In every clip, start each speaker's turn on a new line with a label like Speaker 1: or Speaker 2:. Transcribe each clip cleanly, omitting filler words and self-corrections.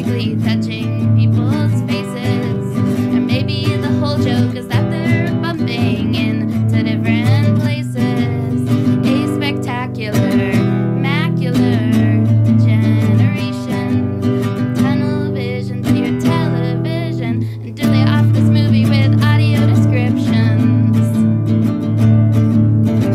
Speaker 1: vaguely touching people's faces. And maybe the whole joke is that they're bumping into different places. A spectacular, macular generation. Tunnel vision to your television. And do they off this movie with audio descriptions?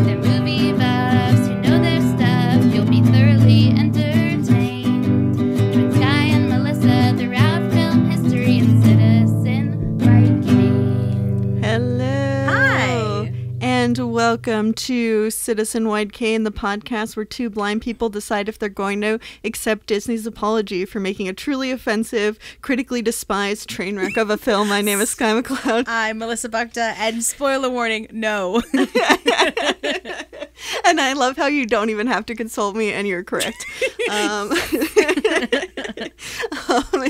Speaker 1: They're movie buffs who know their stuff. You'll be thoroughly entertained. Join Sky and Melissa throughout film history and Citizen White Cane.
Speaker 2: Hello.
Speaker 3: Hi.
Speaker 2: And welcome to Citizen White Cane, the podcast where two blind people decide if they're going to accept Disney's apology for making a truly offensive, critically despised train wreck of a film. My name is Sky McLeod.
Speaker 3: I'm Melissa Bukta, and spoiler warning, no.
Speaker 2: And I love how you don't even have to consult me and you're correct.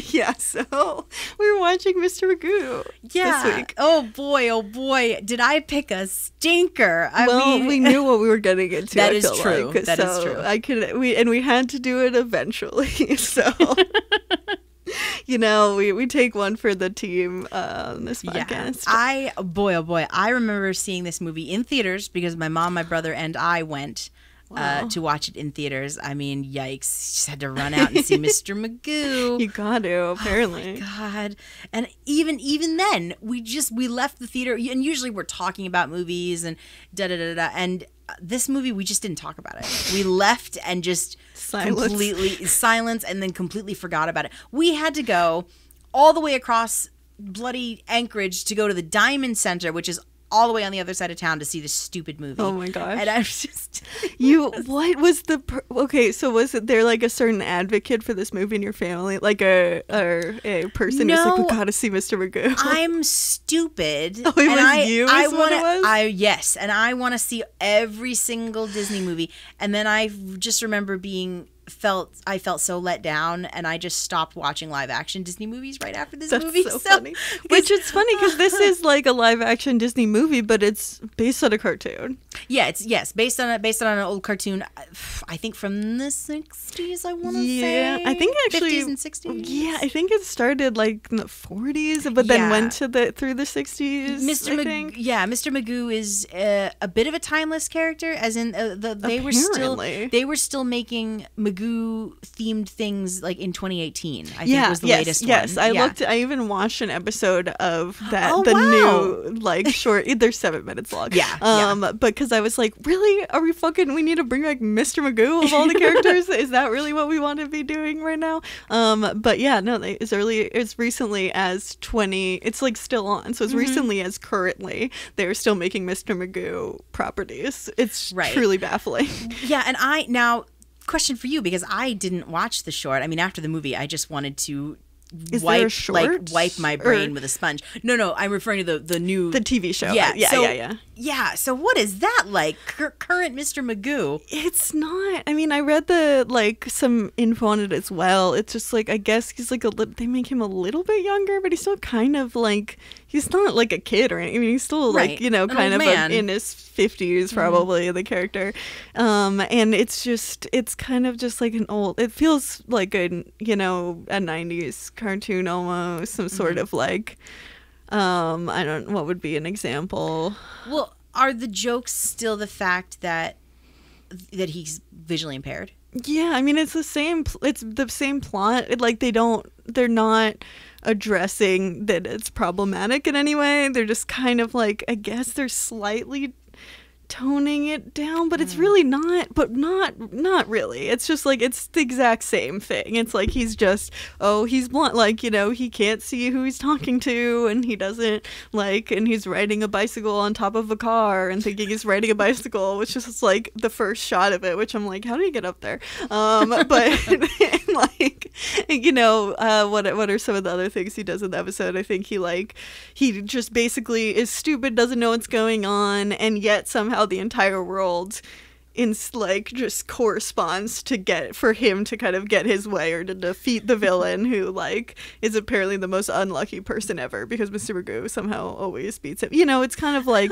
Speaker 2: Yeah, so we were watching Mr. Magoo this week.
Speaker 3: Oh boy, did I pick a stinker.
Speaker 2: We knew what we were getting into.
Speaker 3: That
Speaker 2: I
Speaker 3: is
Speaker 2: feel
Speaker 3: true.
Speaker 2: Like.
Speaker 3: That is true.
Speaker 2: We had to do it eventually. So we take one for the team on this podcast.
Speaker 3: Yeah. I remember seeing this movie in theaters because my mom, my brother, and I went to watch it in theaters. I mean, yikes. Just had to run out and see Mr. Magoo.
Speaker 2: You got to, apparently.
Speaker 3: Oh my God. And even then, we left the theater, and usually we're talking about movies and da-da-da-da, and this movie, we just didn't talk about it. We left and just completely silence and then completely forgot about it. We had to go all the way across bloody Anchorage to go to the Diamond Center, which is all the way on the other side of town, to see this stupid movie.
Speaker 2: Oh my gosh.
Speaker 3: And I was just...
Speaker 2: what was okay, so was it there like a certain advocate for this movie in your family? Like a person who's like, we gotta see Mr. Magoo?
Speaker 3: I'm stupid.
Speaker 2: Oh, it was you?
Speaker 3: Yes, and I want to see every single Disney movie. And then I just remember I felt so let down, and I just stopped watching live action Disney movies right after this movie.
Speaker 2: So funny. Which it's funny because this is like a live action Disney movie, but it's based on a cartoon.
Speaker 3: Yeah, it's based on an old cartoon. I think from the 60s. I want to say.
Speaker 2: I think actually
Speaker 3: 50s and 60s.
Speaker 2: Yeah, I think it started like in the 40s, but then went to through the 60s. Mr.
Speaker 3: Magoo is a bit of a timeless character, as in they were still making Magoo themed things like in 2018. I think was the latest one.
Speaker 2: Yes, I even watched an episode of that. New like short. They're 7 minutes long. Because I was like, really? Are we need to bring back Mr. Magoo of all the characters? Is that really what we want to be doing right now? But yeah, no, as recently as it's like still on. So as recently as currently, they're still making Mr. Magoo properties. It's truly baffling.
Speaker 3: Yeah, and question for you, because I didn't watch the short. I mean, after the movie, I just wanted to wipe my brain with a sponge. No, I'm referring to the
Speaker 2: TV show.
Speaker 3: Yeah. So what is that like? Current Mr. Magoo?
Speaker 2: It's not. I mean, I read some info on it as well. It's just like, I guess he's like they make him a little bit younger, but he's still kind of like, he's not like a kid or anything. I mean, he's still like, kind of in his 50s probably, the character. And it's kind of just like it feels like a 90s cartoon almost, some sort of like, I don't know, what would be an example?
Speaker 3: Well, are the jokes still the fact that he's visually impaired?
Speaker 2: Yeah, I mean, it's the same plot. They're not addressing that it's problematic in any way. They're just kind of like, I guess they're slightly toning it down, but it's really not really. It's just like, it's the exact same thing. It's like, he's blunt, like, he can't see who he's talking to, and he doesn't and he's riding a bicycle on top of a car and thinking he's riding a bicycle, which is like the first shot of it, which I'm like, how do you get up there? But like, what are some of the other things he does in the episode? I think he just basically is stupid, doesn't know what's going on, and yet somehow the entire world like just corresponds for him to kind of get his way or to defeat the villain who like is apparently the most unlucky person ever because Mr. Magoo somehow always beats him. You know, it's kind of like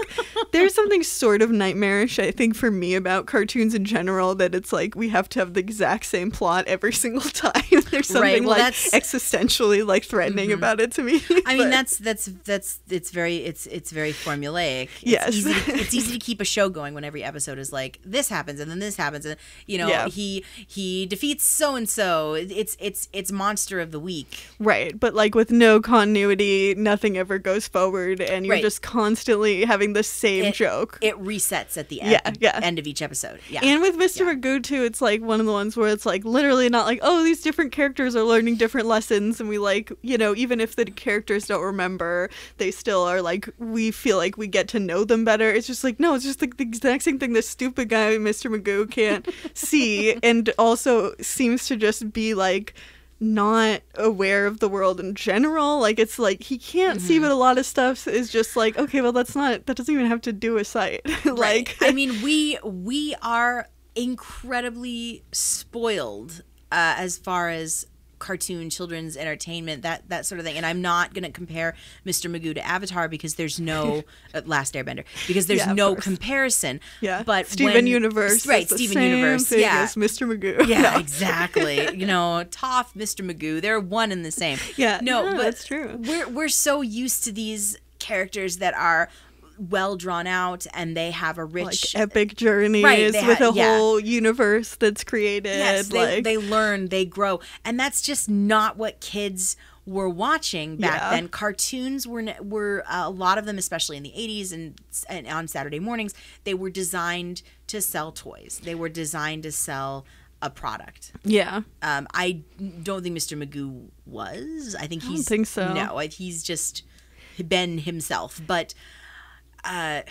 Speaker 2: there's something sort of nightmarish, I think, for me about cartoons in general, that it's like we have to have the exact same plot every single time. There's something that's existentially like threatening about it to me.
Speaker 3: I mean, it's very formulaic. It's easy to keep a show going when every episode is like this happens and then this happens and he defeats so and so. It's monster of the week,
Speaker 2: right? But like with no continuity, nothing ever goes forward, and you're just constantly having the same joke.
Speaker 3: It resets at the end of each episode. Yeah,
Speaker 2: and with Mr. Magoo too, it's like one of the ones where it's like literally not like, oh, these different characters are learning different lessons, and we like, you know, even if the characters don't remember, they still are like, we feel like we get to know them better. It's just like, no, it's just like the exact same thing this stupid guy Mr. Magoo can't see, and also seems to just be like not aware of the world in general. Like it's like he can't see, but a lot of stuff is just like, okay, well that doesn't even have to do with sight. Like
Speaker 3: I mean, we are incredibly spoiled as far as cartoon children's entertainment, that sort of thing. And I'm not going to compare Mr. Magoo to Avatar because there's no Last Airbender, because there's no comparison.
Speaker 2: Yeah,
Speaker 3: but
Speaker 2: Steven Universe,
Speaker 3: right? Steven Universe,
Speaker 2: as Mr. Magoo.
Speaker 3: Yeah, exactly. You know, Toph, Mr. Magoo, they're one and the same.
Speaker 2: Yeah,
Speaker 3: no, but
Speaker 2: that's true.
Speaker 3: We're so used to these characters that are well drawn out and they have a rich
Speaker 2: like epic journeys with a whole universe that's created.
Speaker 3: Yes, they learn, they grow, and that's just not what kids were watching back then. Cartoons were a lot of them, especially in the 80s and on Saturday mornings, they were designed to sell toys. They were designed to sell a product.
Speaker 2: Yeah.
Speaker 3: I don't think Mr. Magoo was. I don't
Speaker 2: think so.
Speaker 3: No, he's just been himself. But I've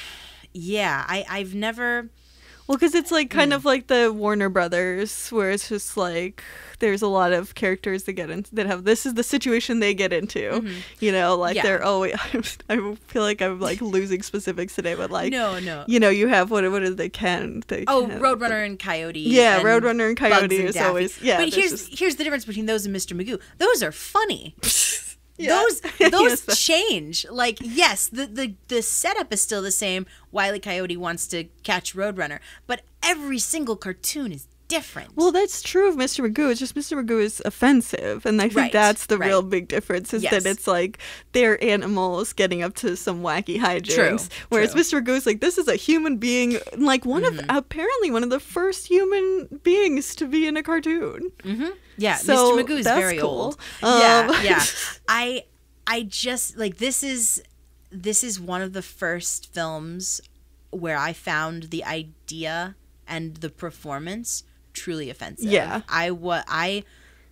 Speaker 3: never.
Speaker 2: Well, because it's like kind of like the Warner Brothers, where it's just like there's a lot of characters that get in that have this is the situation they get into. You know, like they're always. I feel like I'm like losing specifics today, but like
Speaker 3: no.
Speaker 2: You know, you have what is they can.
Speaker 3: Roadrunner and Coyote.
Speaker 2: Yeah, and Roadrunner and Coyote is always
Speaker 3: But here's the difference between those and Mr. Magoo. Those are funny.
Speaker 2: Yeah.
Speaker 3: Those change. Like, yes, the setup is still the same. Wile E. Coyote wants to catch Roadrunner, but every single cartoon is different.
Speaker 2: Well, that's true of Mr. Magoo. It's just Mr. Magoo is offensive, and I think that's the real big difference is that it's like they're animals getting up to some wacky hijinks. Whereas Mr. Magoo is like, this is a human being, like apparently one of the first human beings to be in a cartoon.
Speaker 3: Yeah,
Speaker 2: so
Speaker 3: Mr. Magoo is very
Speaker 2: cool.
Speaker 3: old. Yeah. I just like this is one of the first films where I found the idea and the performance truly offensive.
Speaker 2: Yeah.
Speaker 3: I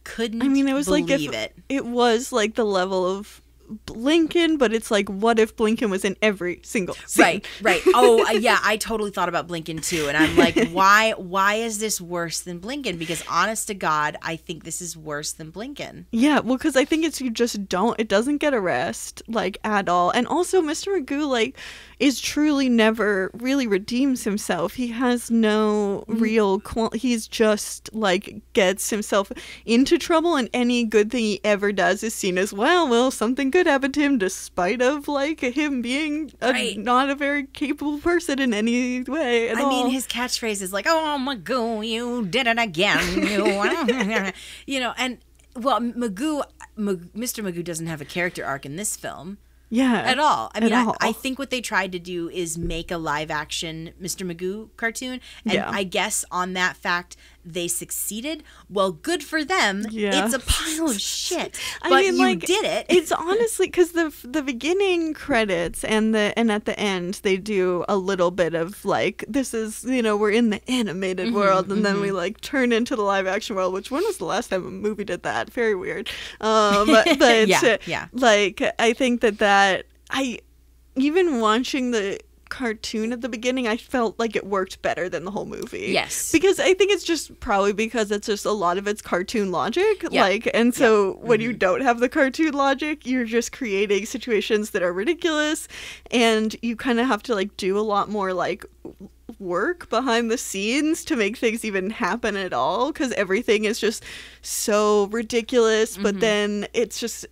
Speaker 3: couldn't
Speaker 2: it was
Speaker 3: believe
Speaker 2: like
Speaker 3: it.
Speaker 2: It was like the level of Blinken, but it's like, what if Blinken was in every single scene?
Speaker 3: Right. Oh, yeah, I totally thought about Blinken too, and I'm like, why is this worse than Blinken? Because honest to God, I think this is worse than Blinken.
Speaker 2: Yeah, well, because I think it doesn't get a rest, like, at all. And also, Mr. Magoo, like, is truly never really redeems himself. He has no real he's just like gets himself into trouble, and any good thing he ever does is seen as well something good happened to him, despite of like him being not a very capable person in any way at all.
Speaker 3: I mean, his catchphrase is like, "Oh, Magoo, you did it again." You know, and well, Mr. Magoo doesn't have a character arc in this film.
Speaker 2: Yeah.
Speaker 3: At all. I mean, I think what they tried to do is make a live action Mr. Magoo cartoon. And I guess on that fact, they succeeded. Well, good for them.
Speaker 2: Yeah.
Speaker 3: It's a pile of shit. But you did it.
Speaker 2: It's honestly because the beginning credits and at the end, they do a little bit of like, this is, we're in the animated world. And then we like turn into the live action world, which when was the last time a movie did that? Very weird. But like, I think that even watching the cartoon at the beginning, I felt like it worked better than the whole movie.
Speaker 3: Yes.
Speaker 2: Because I think it's just probably because it's just a lot of it's cartoon logic. And so when you don't have the cartoon logic, you're just creating situations that are ridiculous, and you kind of have to like do a lot more like work behind the scenes to make things even happen at all, because everything is just so ridiculous. But then it's just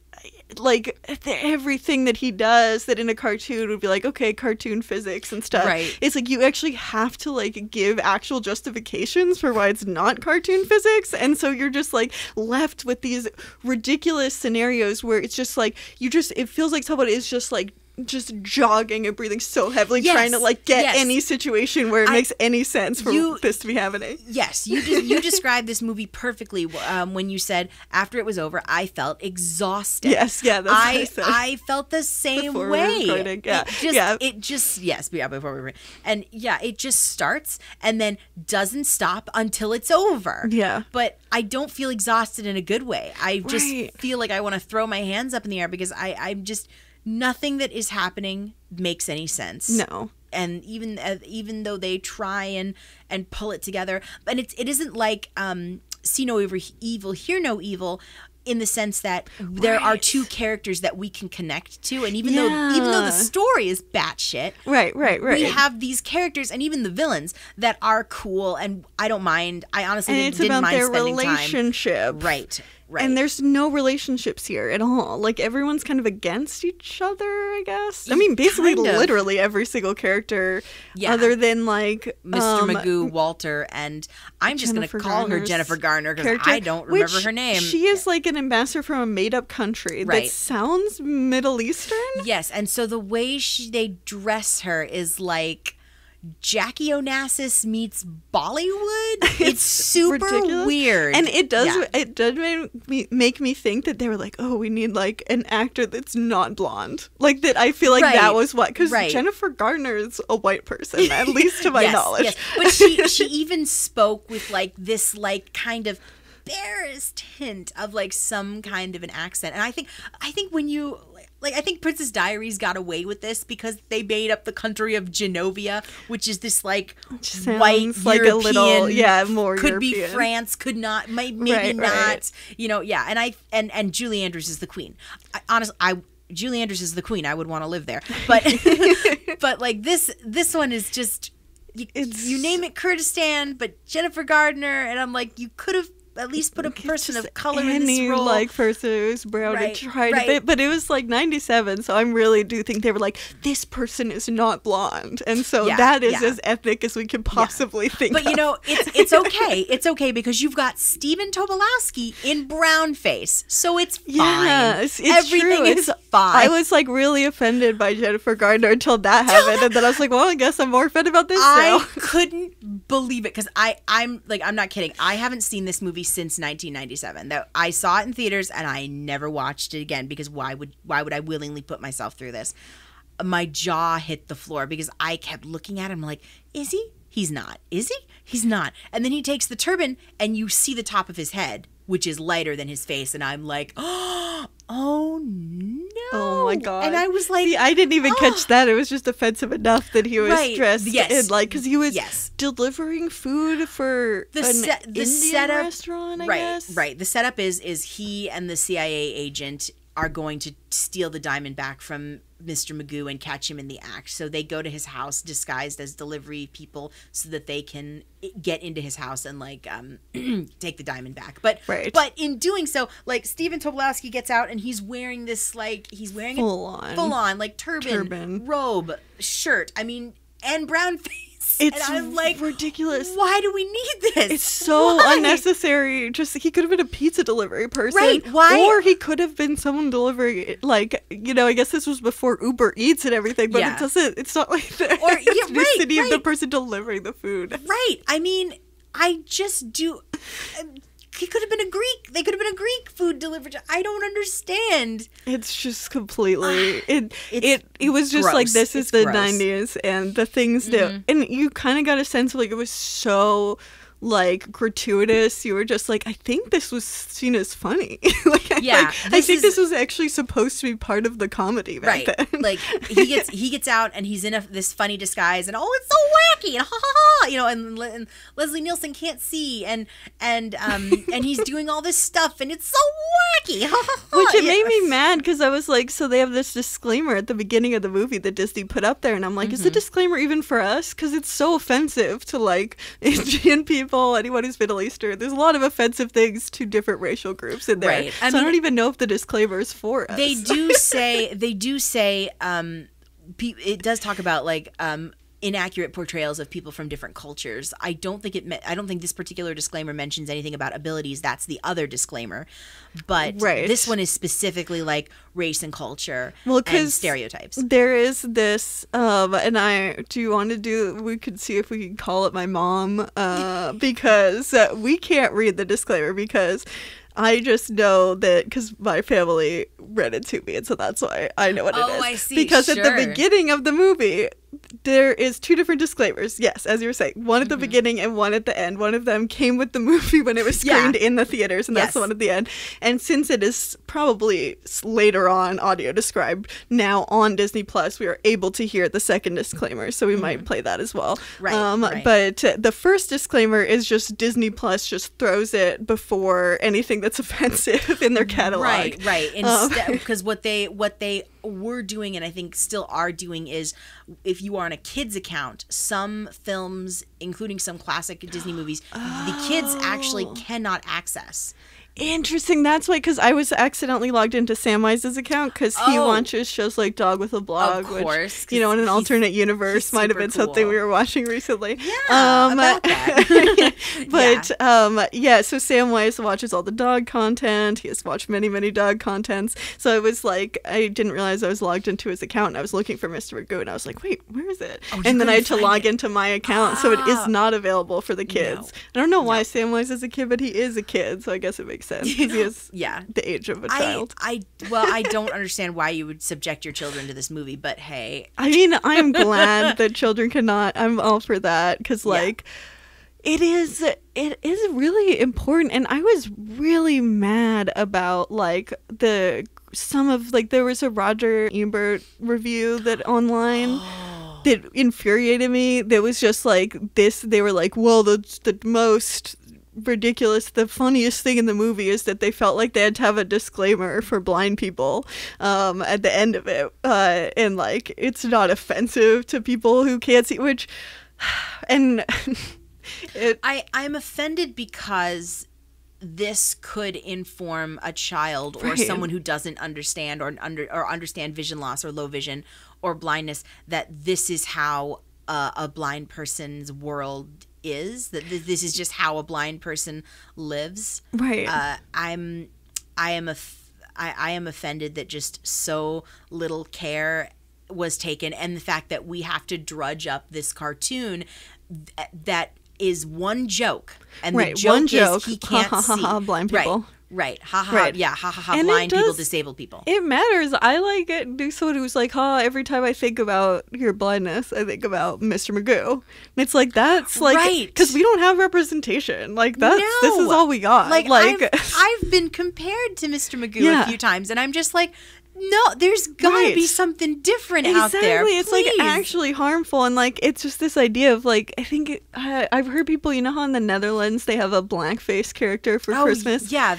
Speaker 2: like everything that he does that in a cartoon would be like, okay, cartoon physics and stuff.
Speaker 3: Right.
Speaker 2: It's like you actually have to like give actual justifications for why it's not cartoon physics. And so you're just like left with these ridiculous scenarios where it's just like it feels like someone is just like just jogging and breathing so heavily, trying to like get any situation where it makes any sense for this to be happening.
Speaker 3: Yes, you described this movie perfectly when you said after it was over, I felt exhausted.
Speaker 2: Yes, yeah, that's what I said.
Speaker 3: I felt the same
Speaker 2: Before
Speaker 3: way.
Speaker 2: We were recording. Yeah,
Speaker 3: it just starts and then doesn't stop until it's over.
Speaker 2: Yeah,
Speaker 3: but I don't feel exhausted in a good way. I just feel like I want to throw my hands up in the air because I'm just. Nothing that is happening makes any sense.
Speaker 2: No.
Speaker 3: And even though they try and pull it together, and it isn't like see no evil, hear no evil, in the sense that there are two characters that we can connect to, and even though the story is batshit, right, we have these characters and even the villains that are cool, and I don't mind. I honestly didn't mind spending time.
Speaker 2: And it's about their relationship,
Speaker 3: right.
Speaker 2: And there's no relationships here at all. Like, everyone's kind of against each other, I guess. I mean, basically, literally every single character, other than, like...
Speaker 3: Mr. Magoo, Walter, and I'm just going to call her Jennifer Garner because I don't remember her name.
Speaker 2: She is, like, an ambassador from a made-up country that sounds Middle Eastern.
Speaker 3: Yes, and so the way they dress her is, like... Jackie Onassis meets Bollywood. It's super
Speaker 2: ridiculous.
Speaker 3: Weird,
Speaker 2: and it does make me think that they were like, oh, we need like an actor that's not blonde, like that. I feel like that was what, because Jennifer Garner is a white person, at least to my knowledge.
Speaker 3: Yes, but she even spoke with like this like kind of barest hint of like some kind of an accent, and I think when you. Like, I think Princess Diaries got away with this because they made up the country of Genovia, which is this, like, white like European, a little, more could European. Be France, could not, maybe not, you know, and Julie Andrews is the queen. Julie Andrews is the queen. I would want to live there. But, but like, this one is just, you name it Kurdistan, but Jennifer Gardner, and I'm like, you could have at least put a person of color in this role.
Speaker 2: Like person who's brown and tried a bit, but it was like 97, so I really do think they were like, this person is not blonde, and so that is as ethnic as we can possibly think.
Speaker 3: But you know, it's okay. It's okay because you've got Stephen Tobolowsky in brown face, so it's fine.
Speaker 2: Yes, it's
Speaker 3: everything
Speaker 2: true.
Speaker 3: is fine.
Speaker 2: I was like really offended by Jennifer Gardner until that happened, and then I was like, well, I guess I'm more offended about this now.
Speaker 3: I couldn't believe it because I'm not kidding. I haven't seen this movie since 1997. That I saw it in theaters and I never watched it again because why would I willingly put myself through this? My jaw hit the floor because I kept looking at him like, is he? He's not. Is he? He's not. And then he takes the turban and you see the top of his head, which is lighter than his face, and I'm like, oh no.
Speaker 2: Oh my god.
Speaker 3: And I was like,
Speaker 2: I didn't even catch that. It was just offensive enough that he was dressed in, like, because he was delivering food for the Indian
Speaker 3: setup,
Speaker 2: restaurant, I guess.
Speaker 3: Right. The setup is he and the CIA agent are going to steal the diamond back from Mr. Magoo and catch him in the act. So they go to his house disguised as delivery people so that they can get into his house and like take the diamond back. But in doing so, like Stephen Tobolowsky gets out and he's wearing this like full on like turban, robe, shirt. I mean, and brown face.
Speaker 2: It's
Speaker 3: and I'm like,
Speaker 2: ridiculous.
Speaker 3: Why do we need this?
Speaker 2: It's so unnecessary. Just he could have been a pizza delivery person,
Speaker 3: right? Why?
Speaker 2: Or he could have been someone delivering, like, you know. I guess this was before Uber Eats and everything, but it doesn't. It's not like the ethnicity of the person delivering the food.
Speaker 3: Right. I mean, I just do. He could have been a Greek. They could have been a Greek food delivery. I don't understand.
Speaker 2: It's just completely it was just gross. Like this is the gross. 90s and the things that and you kind of got a sense of like it was so like gratuitous. You were just like, I think this was seen as funny. Like, I think this was actually supposed to be part of the comedy back then.
Speaker 3: Like he gets out and he's in this funny disguise, and it's so wacky, and ha ha ha, you know, and Leslie Nielsen can't see, and he's doing all this stuff, and it's so wacky, ha ha ha.
Speaker 2: Which it made me mad, because I was like, so they have this disclaimer at the beginning of the movie that Disney put up there, and I'm like, is the disclaimer even for us? Because it's so offensive to like Indian people, anyone who's Middle Eastern. There's a lot of offensive things to different racial groups in there.
Speaker 3: Right.
Speaker 2: I don't even know if the disclaimer is for us.
Speaker 3: They do say it does talk about like inaccurate portrayals of people from different cultures. I don't think this particular disclaimer mentions anything about abilities. That's the other disclaimer. But this one is specifically like race and culture and stereotypes.
Speaker 2: There is this, and we could see if we can call it my mom, because we can't read the disclaimer, because I just know that because my family read it to me, and so that's why I know what it is.
Speaker 3: Oh, I see.
Speaker 2: Because at the beginning of the movie, there is two different disclaimers. Yes, as you were saying, one at the beginning and one at the end. One of them came with the movie when it was screened in the theaters, and that's the one at the end. And since it is probably later on audio described now on Disney Plus, we are able to hear the second disclaimer, so we might play that as well.
Speaker 3: Right.
Speaker 2: But the first disclaimer is just Disney Plus just throws it before anything that's offensive in their catalog.
Speaker 3: Right. Instead, because what they were doing, and I think still are doing, is if you are on a kids account, some films, including some classic Disney movies, the kids actually cannot access.
Speaker 2: Interesting. That's why, because I was accidentally logged into Samwise's account, because he watches shows like Dog with a Blog,
Speaker 3: of course,
Speaker 2: which, you know, in an alternate universe might have been something we were watching recently.
Speaker 3: Yeah, about that.
Speaker 2: But so Samwise watches all the dog content. He has watched many, many dog contents. So it was like, I didn't realize I was logged into his account, and I was looking for Mr. Magoo, and I was like, wait, where is it? And then I had to log into my account, so it is not available for the kids. No. I don't know why Samwise is a kid, but he is a kid, so I guess it makes sense. He is the age of a child.
Speaker 3: I don't understand why you would subject your children to this movie, but hey.
Speaker 2: I mean, I'm glad that children cannot. I'm all for that, because it is really important. And I was really mad about there was a Roger Ebert review that online that infuriated me. That was just like this. They were like, well, the most ridiculous, the funniest thing in the movie is that they felt like they had to have a disclaimer for blind people at the end of it, and like it's not offensive to people who can't see, which and
Speaker 3: I'm offended because this could inform a child or someone who doesn't understand or understand vision loss or low vision or blindness, that this is how a blind person's world is, that this is just how a blind person lives.
Speaker 2: Right.
Speaker 3: I am offended that just so little care was taken, and the fact that we have to drudge up this cartoon that is one joke, and the joke is he can't see
Speaker 2: blind people.
Speaker 3: Right. Ha ha. Right. Yeah. Ha ha ha. Blind people, disabled people.
Speaker 2: It matters. I like it. Do someone who's like, every time I think about your blindness, I think about Mr. Magoo. And it's like, that's like, because we don't have representation. Like, this is all we got.
Speaker 3: Like I've been compared to Mr. Magoo a few times, and I'm just like, no, there's gotta be something different out there.
Speaker 2: Exactly. It's like actually harmful, and like it's just this idea of like, I think I've heard people, you know how in the Netherlands they have a blackface character for Christmas.
Speaker 3: Yeah,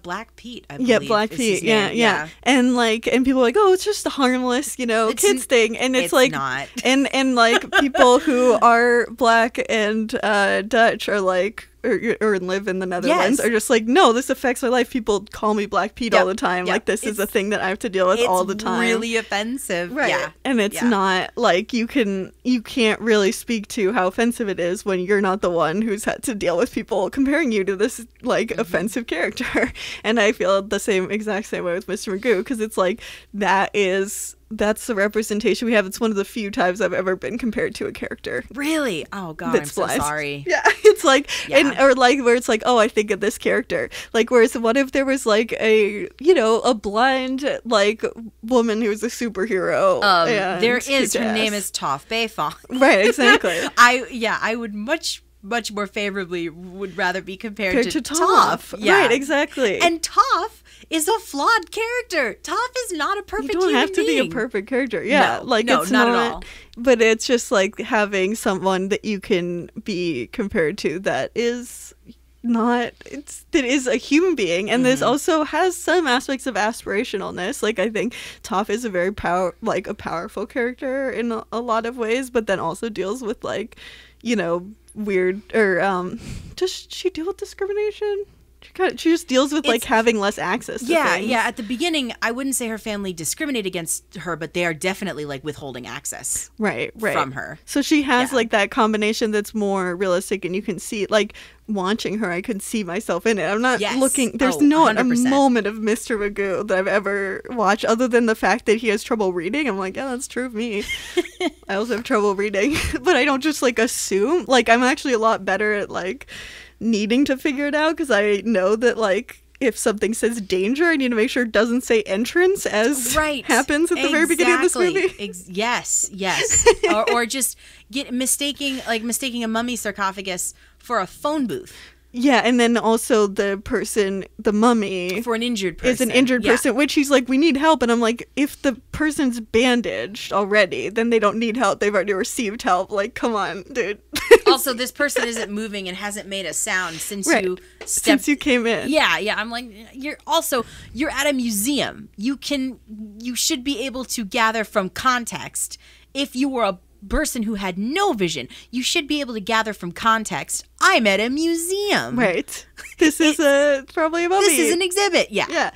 Speaker 3: Black Pete. I believe.
Speaker 2: Yeah, Black Pete. Yeah. And like, and people are like, it's just a harmless, kids thing, and it's like
Speaker 3: not.
Speaker 2: And like people who are black and Dutch are like, or live in the Netherlands, are just like, no, this affects my life. People call me Black Pete all the time. Like, this is a thing that I have to deal with all the time.
Speaker 3: It's really offensive.
Speaker 2: Right.
Speaker 3: Yeah.
Speaker 2: And it's not like you can't really speak to how offensive it is when you're not the one who's had to deal with people comparing you to this like offensive character. And I feel the exact same way with Mr. Magoo, because it's like that's the representation we have. It's one of the few times I've ever been compared to a character.
Speaker 3: Really? Oh God, I'm so sorry.
Speaker 2: Yeah, it's like, or like where it's like, I think of this character. Like, whereas what if there was like a blind like woman who's a superhero?
Speaker 3: There is. Her name is Toph Beifong.
Speaker 2: Right. Exactly.
Speaker 3: I would much much more favorably would rather be compared to
Speaker 2: Toph.
Speaker 3: Yeah.
Speaker 2: Right, exactly.
Speaker 3: And Toph is a flawed character. Toph is not a perfect human being.
Speaker 2: You don't have to be a perfect character. Yeah,
Speaker 3: No,
Speaker 2: it's
Speaker 3: not at all.
Speaker 2: But it's just like having someone that you can be compared to that is that is a human being, and this also has some aspects of aspirationalness. Like, I think Toph is a very powerful character in a lot of ways, but then also deals with weird does she deal with discrimination? She just deals with having less access to things.
Speaker 3: Yeah. At the beginning, I wouldn't say her family discriminated against her, but they are definitely withholding access
Speaker 2: right
Speaker 3: from her.
Speaker 2: So she has that combination that's more realistic, and you can see watching her, I could see myself in it. I'm not looking. There's not 100%. A moment of Mr. Magoo that I've ever watched, other than the fact that he has trouble reading. I'm like, yeah, that's true of me. I also have trouble reading, but I don't just assume. I'm actually a lot better at needing to figure it out, because I know that if something says danger, I need to make sure it doesn't say entrance, as happens at the very beginning of this movie.
Speaker 3: Yes. or just mistaking a mummy sarcophagus for a phone booth.
Speaker 2: Yeah, and then also the mummy,
Speaker 3: for an injured person,
Speaker 2: is an injured person, which he's like, we need help. And I'm like, if the person's bandaged already, then they don't need help. They've already received help. Come on, dude.
Speaker 3: Also, this person isn't moving and hasn't made a sound since you
Speaker 2: came in.
Speaker 3: Yeah. I'm like, you're at a museum. You should be able to gather from context. If you were a person who had no vision, you should be able to gather from context. I'm at a museum.
Speaker 2: Right. This is probably a mummy.
Speaker 3: This is an exhibit. Yeah.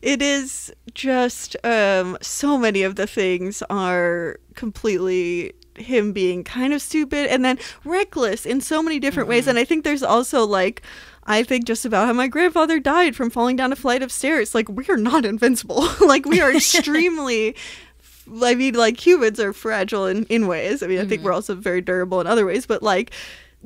Speaker 2: It is just so many of the things are completely him being kind of stupid and then reckless in so many different ways. And I think there's also I think just about how my grandfather died from falling down a flight of stairs. We are not invincible. We are extremely humans are fragile in ways. I mean, I think we're also very durable in other ways, but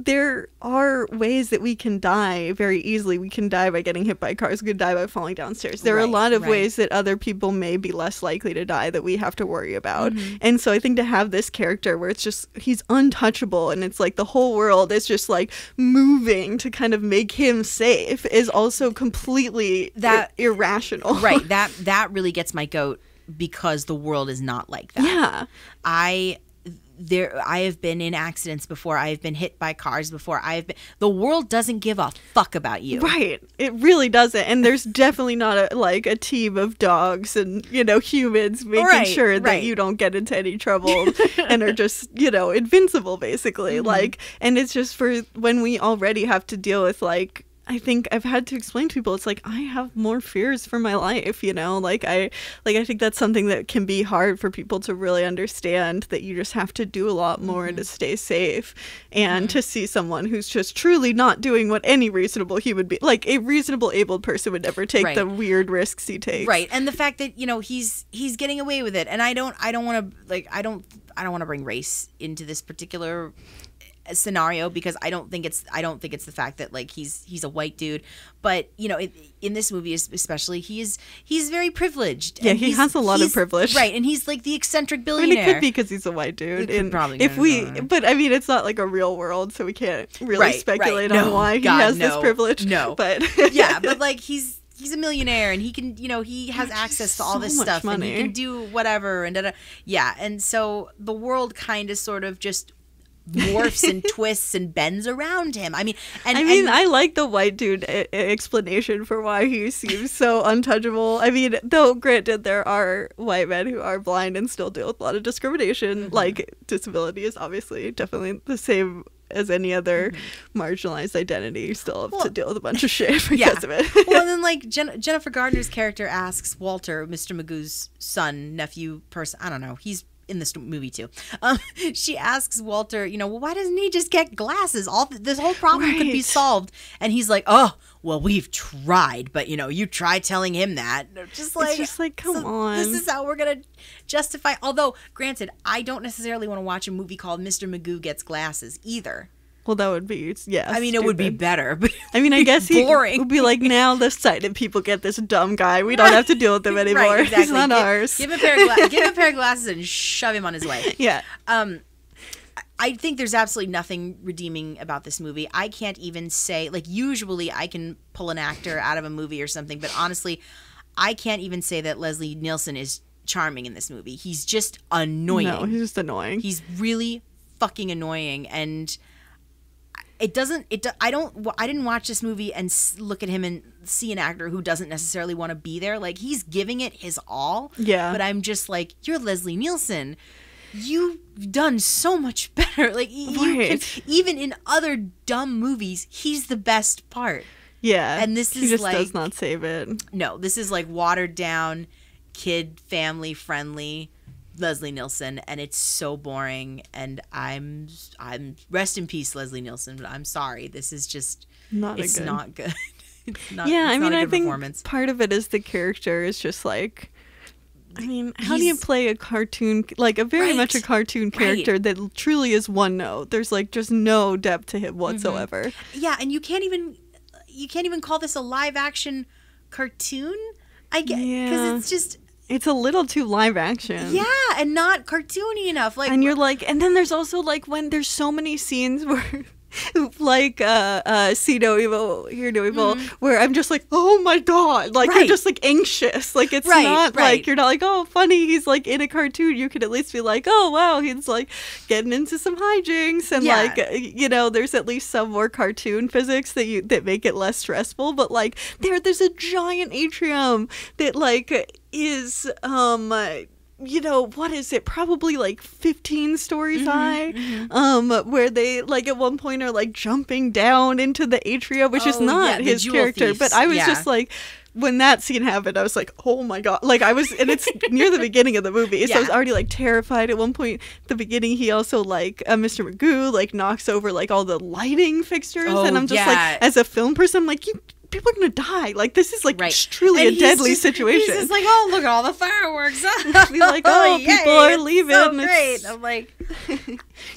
Speaker 2: there are ways that we can die very easily. We can die by getting hit by cars. We can die by falling downstairs. There are a lot of ways that other people may be less likely to die that we have to worry about. And so I think to have this character where it's just, he's untouchable, and it's the whole world is just moving to kind of make him safe, is also completely irrational.
Speaker 3: Right. That really gets my goat, because the world is not like that.
Speaker 2: Yeah.
Speaker 3: I have been in accidents before. I have been hit by cars before. The world doesn't give a fuck about you.
Speaker 2: Right. It really doesn't. And there's definitely not a team of dogs and, humans making sure that you don't get into any trouble and are just, invincible, basically. And it's just for when we already have to deal with I think I've had to explain to people, it's I have more fears for my life, I think that's something that can be hard for people to really understand, that you just have to do a lot more to stay safe, and to see someone who's just truly not doing what any reasonable human being, a reasonable abled person would never take the weird risks he takes.
Speaker 3: Right. And the fact that, he's getting away with it. And I don't want to bring race into this particular scenario, because I don't think it's the fact that he's a white dude, but in this movie especially, he's very privileged.
Speaker 2: Yeah, he has a lot of privilege,
Speaker 3: right? And he's the eccentric billionaire.
Speaker 2: I mean, it could be because he's a white dude. But I mean, it's not a real world, so we can't really speculate on why he has this privilege.
Speaker 3: No,
Speaker 2: but
Speaker 3: yeah, but he's a millionaire, and he can, he has access to all this stuff,
Speaker 2: money.
Speaker 3: And he can do whatever, and yeah, and so the world kind of sort of just morphs and twists and bends around him. I mean,
Speaker 2: I like the white dude explanation for why he seems so untouchable. I mean, though granted, there are white men who are blind and still deal with a lot of discrimination. Disability is obviously definitely the same as any other marginalized identity. You still have to deal with a bunch of shit because of it.
Speaker 3: Well, and then Jennifer Gardner's character asks Walter, Mr. Magoo's son, nephew, person, I don't know, he's in this movie too. She asks Walter, well, why doesn't he just get glasses? This whole problem could be solved. And he's like, oh, well, we've tried, but you try telling him that. It's just
Speaker 2: come on.
Speaker 3: This is how we're gonna justify. Although, granted, I don't necessarily want to watch a movie called Mr. Magoo Gets Glasses either.
Speaker 2: Well, that would be,
Speaker 3: I mean, it would be better, but
Speaker 2: I mean, I guess he would be now the sighted people get this dumb guy. We don't have to deal with him anymore.
Speaker 3: Right, exactly.
Speaker 2: He's not ours.
Speaker 3: Give him a pair of glasses and shove him on his way.
Speaker 2: Yeah.
Speaker 3: I think there's absolutely nothing redeeming about this movie. I can't even say, like, usually I can pull an actor out of a movie or something, but honestly, I can't even say that Leslie Nielsen is charming in this movie. He's just annoying.
Speaker 2: No, he's just annoying.
Speaker 3: He's really fucking annoying, and I didn't watch this movie and look at him and see an actor who doesn't necessarily want to be there. Like, he's giving it his all.
Speaker 2: Yeah.
Speaker 3: But I'm just like, you're Leslie Nielsen. You've done so much better. Like, even in other dumb movies, he's the best part.
Speaker 2: Yeah.
Speaker 3: And this
Speaker 2: he
Speaker 3: is
Speaker 2: just
Speaker 3: like,
Speaker 2: does not save it.
Speaker 3: No, this is like watered down, kid, family friendly Leslie Nielsen, and it's so boring. And I'm rest in peace, Leslie Nielsen. But I'm sorry, this is just not good. It's not good.
Speaker 2: I think part of it is the character is just like. I mean, how do you play a cartoon, like a very much a cartoon character that truly is one note? There's like just no depth to him whatsoever.
Speaker 3: Mm-hmm. Yeah, and you can't even call this a live action cartoon. I get because
Speaker 2: it's a little too live action.
Speaker 3: Yeah, and not cartoony enough. Like,
Speaker 2: and you're like, and then there's also like when there's so many scenes where. Like see no evil, hear no evil, where I'm just like, oh my god, like you're just like anxious, like it's not like you're not like, oh funny, he's like in a cartoon. You could at least be like, oh wow, he's like getting into some hijinks and like there's at least some more cartoon physics that make it less stressful. But like there's a giant atrium that like is what is it? Probably like 15 stories high. Where they like at one point are like jumping down into the atrium, which is not his character. Thieves. But I was just like, when that scene happened, I was like, oh my god! Like I was, and it's near the beginning of the movie, so I was already like terrified. At one point, at the beginning, he also like Mr. Magoo like knocks over like all the lighting fixtures, and I'm just like, as a film person, I'm like people are gonna die. Like this is like truly a deadly situation.
Speaker 3: He's just like, oh, look at all the fireworks.
Speaker 2: Be like, oh, people are leaving.
Speaker 3: So great. I'm like,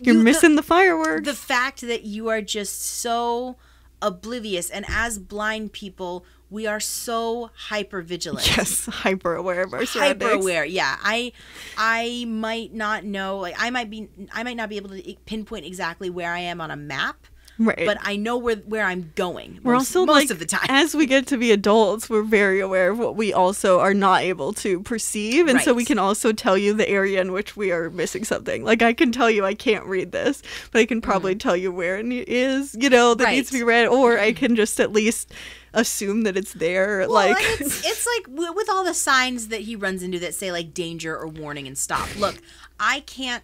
Speaker 2: you're missing the fireworks.
Speaker 3: The fact that you are just so oblivious, and as blind people, we are so hyper vigilant.
Speaker 2: Yes, hyper aware of our surroundings.
Speaker 3: Hyper aware. Yeah, I might not know. Like I might not be able to pinpoint exactly where I am on a map.
Speaker 2: Right.
Speaker 3: But I know where I'm going.
Speaker 2: We're also
Speaker 3: most of the time.
Speaker 2: As we get to be adults, we're very aware of what we also are not able to perceive. And so we can also tell you the area in which we are missing something. Like I can tell you I can't read this, but I can probably tell you where it is, that needs to be read. Or I can just at least assume that it's there.
Speaker 3: Well, like it's like with all the signs that he runs into that say like danger or warning and stop. Look, I can't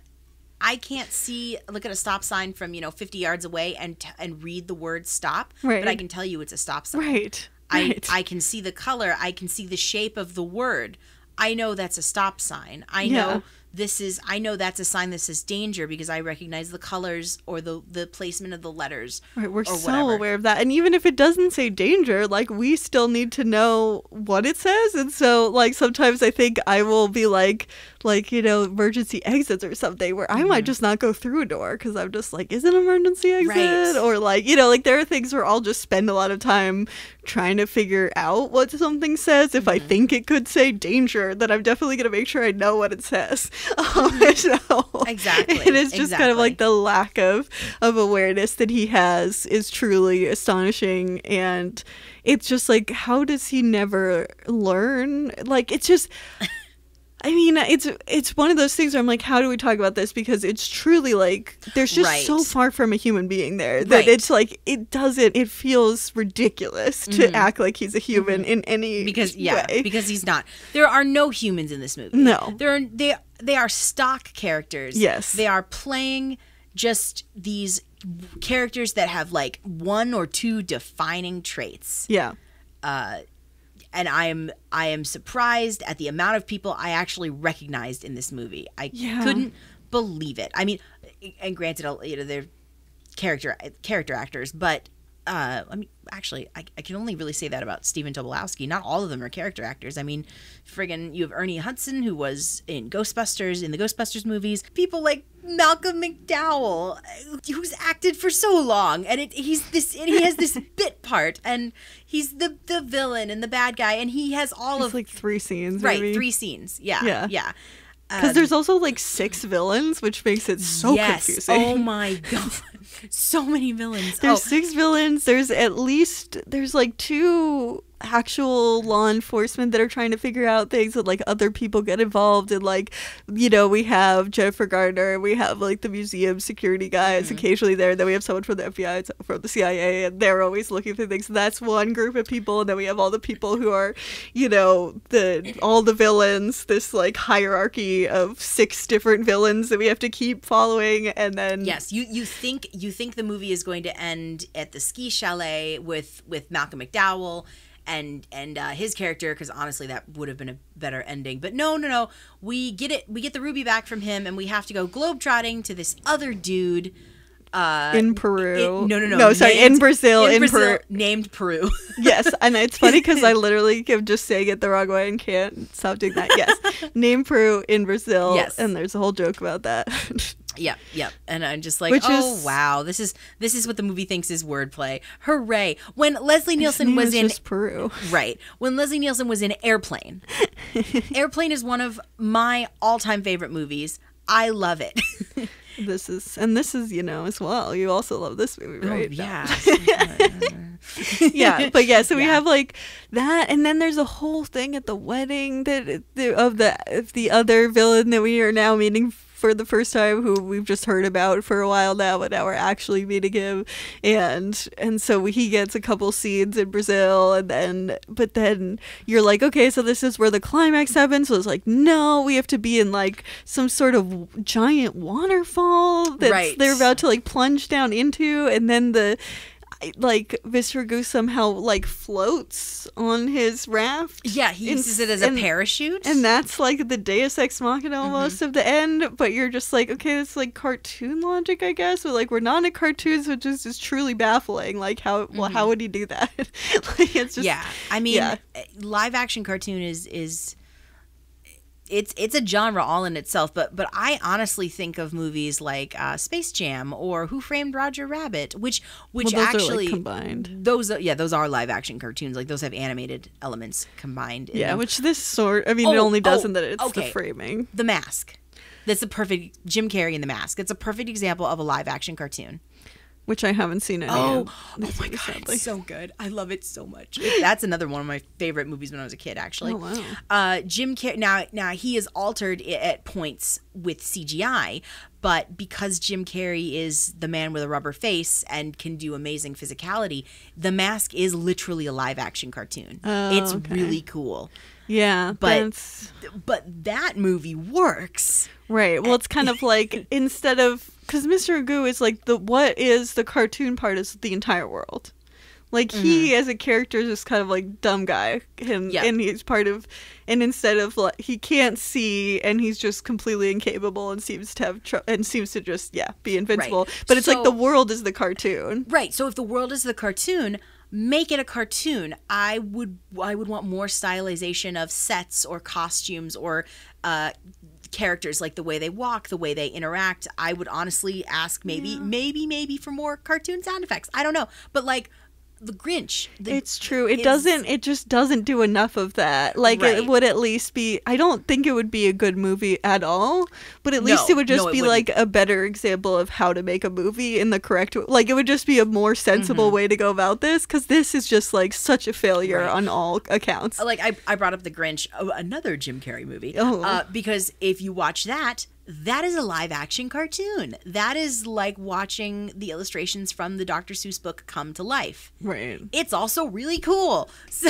Speaker 3: look at a stop sign from 50 yards away and read the word stop, but I can tell you it's a stop sign.
Speaker 2: Right.
Speaker 3: I can see the color, I can see the shape of the word. I know that's a stop sign. I know that's a sign that says danger because I recognize the colors or the placement of the letters.
Speaker 2: Right, we're so aware of that. And even if it doesn't say danger, like we still need to know what it says. And so like sometimes I think I will be like emergency exits or something where I might just not go through a door because I'm just like, is it an emergency exit?
Speaker 3: Right.
Speaker 2: Or like, like there are things where I'll just spend a lot of time trying to figure out what something says. If I think it could say danger, then I'm definitely going to make sure I know what it says.
Speaker 3: Exactly.
Speaker 2: It is just kind of like the lack of awareness that he has is truly astonishing. And it's just like, how does he never learn? Like, it's just... I mean, it's one of those things where I'm like, how do we talk about this? Because it's truly like, there's just so far from a human being there that it's like, it feels ridiculous to act like he's a human in any way.
Speaker 3: Because he's not. There are no humans in this movie.
Speaker 2: No.
Speaker 3: They are stock characters.
Speaker 2: Yes.
Speaker 3: They are playing just these characters that have like one or two defining traits.
Speaker 2: Yeah.
Speaker 3: And I am surprised at the amount of people I actually recognized in this movie. I couldn't believe it. I mean, and granted, they're character actors, but I can only really say that about Stephen Tobolowsky. Not all of them are character actors. I mean, friggin' you have Ernie Hudson, who was in the Ghostbusters movies. People like Malcolm McDowell, who's acted for so long, and he has this bit part, and he's the villain and the bad guy, and he has all
Speaker 2: like 3 scenes, maybe.
Speaker 3: Right, 3 scenes. Yeah.
Speaker 2: Because there's also like 6 villains, which makes it so confusing.
Speaker 3: Oh my god. So many villains.
Speaker 2: There's 6 villains. There's like 2 actual law enforcement that are trying to figure out things, and like other people get involved, and like, you know, we have Jennifer Garner, we have like the museum security guys occasionally there, and then we have someone from the FBI, from the CIA, and they're always looking for things. That's one group of people, and then we have all the people who are, you know, all the villains, this like hierarchy of 6 different villains that we have to keep following. And then
Speaker 3: yes, you think the movie is going to end at the ski chalet with Malcolm McDowell and his character, because honestly that would have been a better ending. But no, we get the ruby back from him, and we have to go globetrotting to this other dude
Speaker 2: in Peru.
Speaker 3: In
Speaker 2: Brazil, Peru,
Speaker 3: named Peru.
Speaker 2: Yes, and it's funny because I literally am just saying it the wrong way and can't stop doing that. Yes, named Peru in Brazil.
Speaker 3: Yes,
Speaker 2: and there's a whole joke about that.
Speaker 3: Yep. And I'm just like, wow, this is what the movie thinks is wordplay. Hooray! When Leslie Nielsen was in
Speaker 2: Peru,
Speaker 3: right? When Leslie Nielsen was in Airplane, Airplane is one of my all-time favorite movies. I love it.
Speaker 2: This is, you know, as well. You also love this movie, right?
Speaker 3: Oh, yeah.
Speaker 2: Yeah, but yeah, so we have like that, and then there's a whole thing at the wedding of the other villain that we are now meeting for the first time, who we've just heard about for a while now, but now we're actually meeting him, and so he gets a couple scenes in Brazil, but then you're like, okay, so this is where the climax happens. So it's like, no, we have to be in like some sort of giant waterfall that they're about to like plunge down into, and then like Mr. Magoo somehow like floats on his raft.
Speaker 3: Yeah, he uses it as a parachute.
Speaker 2: And that's like the Deus Ex Machina almost of the end, but you're just like, okay, that's like cartoon logic, I guess. But like, we're not in cartoons, which is just truly baffling. Like how would he do that? Like, it's just,
Speaker 3: I mean, live action cartoon is it's a genre all in itself, but I honestly think of movies like Space Jam or Who Framed Roger Rabbit, which
Speaker 2: those
Speaker 3: actually
Speaker 2: are like combined.
Speaker 3: Those are live action cartoons. Like, those have animated elements combined in them.
Speaker 2: Which this it only does in that it's the framing.
Speaker 3: The Mask. That's a perfect Jim Carrey in The Mask. It's a perfect example of a live action cartoon.
Speaker 2: Which I haven't seen any of.
Speaker 3: Oh my god, it's so good. I love it so much. That's another one of my favorite movies when I was a kid, actually.
Speaker 2: Oh, wow.
Speaker 3: Jim Carrey, now he is altered at points with CGI, but because Jim Carrey is the man with a rubber face and can do amazing physicality, The Mask is literally a live action cartoon. It's really cool.
Speaker 2: Yeah,
Speaker 3: but that movie works.
Speaker 2: Right. Well, it's kind of like, instead of, because Mr. Magoo is like what is the cartoon part is the entire world. Like, he as a character is just kind of like dumb guy, and he's part of, and instead of like, he can't see, and he's just completely incapable and seems to have seems to just be invincible. Right. But it's like the world is the cartoon.
Speaker 3: Right. So if the world is the cartoon, make it a cartoon. I would want more stylization of sets or costumes or characters, like the way they walk, the way they interact. I would honestly ask maybe for more cartoon sound effects. I don't know, but like The Grinch.
Speaker 2: It's true. It just doesn't do enough of that. Like, it would at least be, I don't think it would be a good movie at all, but at least it would just be like a better example of how to make a movie in the correct way. Like, it would just be a more sensible way to go about this, because this is just like such a failure on all accounts.
Speaker 3: Like, I brought up The Grinch, another Jim Carrey movie, because if you watch that is a live action cartoon. That is like watching the illustrations from the Dr. Seuss book come to life.
Speaker 2: Right.
Speaker 3: It's also really cool. So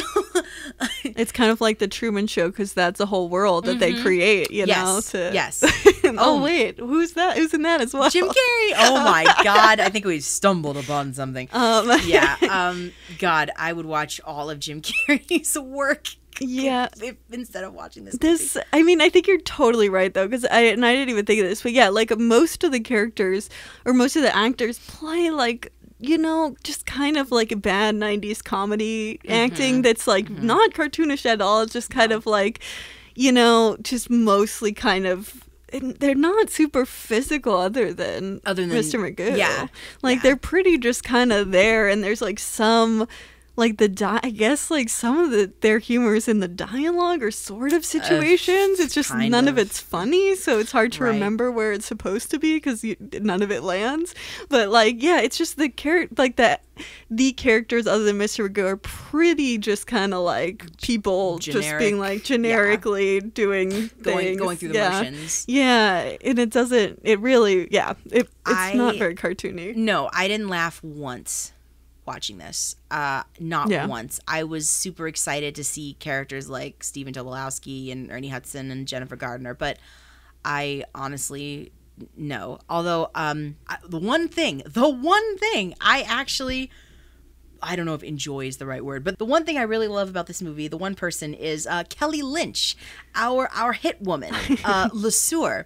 Speaker 2: it's kind of like the Truman Show, because that's a whole world that they create, you know.
Speaker 3: Yes.
Speaker 2: Wait, who's that? Who's in that as well?
Speaker 3: Jim Carrey. Oh my God, I think we stumbled upon something. God, I would watch all of Jim Carrey's work.
Speaker 2: Yeah.
Speaker 3: Instead of watching this movie.
Speaker 2: I mean, I think you're totally right, though, because I didn't even think of this, but yeah, like, most of the characters or most of the actors play like, you know, just kind of like a bad 90s comedy acting that's like not cartoonish at all. It's just kind of like, you know, just mostly kind of, they're not super physical other than Mr. Magoo.
Speaker 3: Yeah.
Speaker 2: Like, they're pretty just kind of there, and there's like some like I guess like some of their humor is in the dialogue or sort of situations. It's just none of it's funny, so it's hard to remember where it's supposed to be because none of it lands. But like, yeah, it's just the the characters other than Mr. Magoo are pretty just kind of like people just being like generically doing things. Going through the motions. Yeah, and it's not very cartoony.
Speaker 3: No, I didn't laugh once watching this. Not once. I was super excited to see characters like Stephen Tobolowsky and Ernie Hudson and Jennifer Gardner, but I honestly... No. Although, the one thing I don't know if enjoy is the right word, but the one thing I really love about this movie, the one person is Kelly Lynch, our hit woman, Lucia.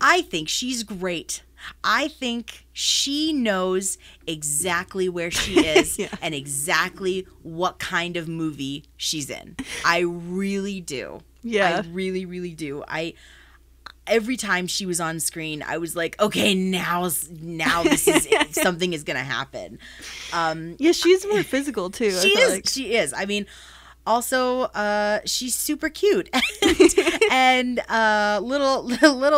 Speaker 3: I think she's great. I think she knows exactly where she is and exactly what kind of movie she's in. I really do. Yeah. I really, really do. Every time she was on screen, I was like, okay, now this is something is gonna happen.
Speaker 2: Yeah, she's more physical too.
Speaker 3: She is. I mean, also, she's super cute, and little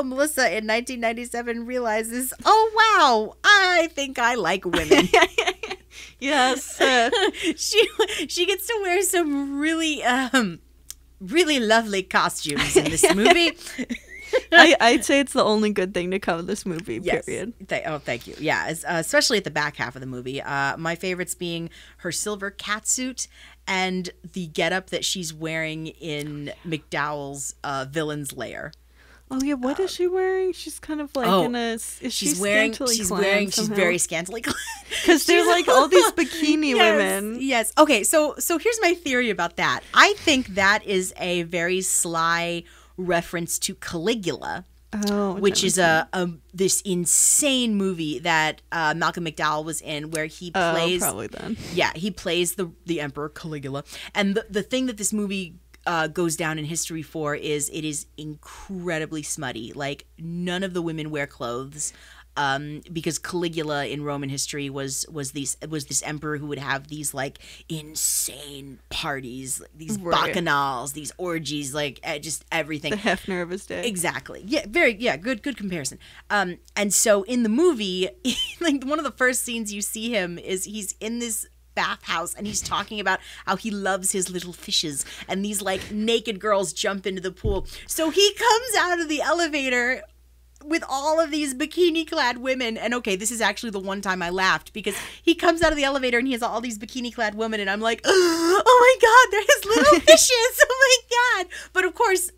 Speaker 3: Melissa in 1997 realizes, oh wow, I think I like women.
Speaker 2: Yes,
Speaker 3: she gets to wear some really lovely costumes in this movie.
Speaker 2: I'd say it's the only good thing to come of this movie, period.
Speaker 3: Thank you. Yeah, especially at the back half of the movie. My favorites being her silver catsuit and the getup that she's wearing in McDowell's villain's lair.
Speaker 2: Oh yeah, what is she wearing? She's kind of like in a. She's very
Speaker 3: scantily clad.
Speaker 2: Because they're like all these bikini women.
Speaker 3: Yes. Okay. So here's my theory about that. I think that is a very sly reference to Caligula, which is this insane movie that Malcolm McDowell was in, where he plays he plays the Emperor Caligula. And the thing that this movie goes down in history for is it is incredibly smutty. Like, none of the women wear clothes. Because Caligula in Roman history was this emperor who would have these like insane parties, like, these bacchanals, these orgies, like just everything.
Speaker 2: The Hefner of his day.
Speaker 3: Exactly. Yeah. Good comparison. And so in the movie, like one of the first scenes you see him is he's in this bathhouse and he's talking about how he loves his little fishes, and these like naked girls jump into the pool. So he comes out of the elevator with all of these bikini-clad women. And okay, this is actually the one time I laughed, because he comes out of the elevator and he has all these bikini-clad women, and I'm like, oh my God, they're his little fishes. Oh my God. But of course,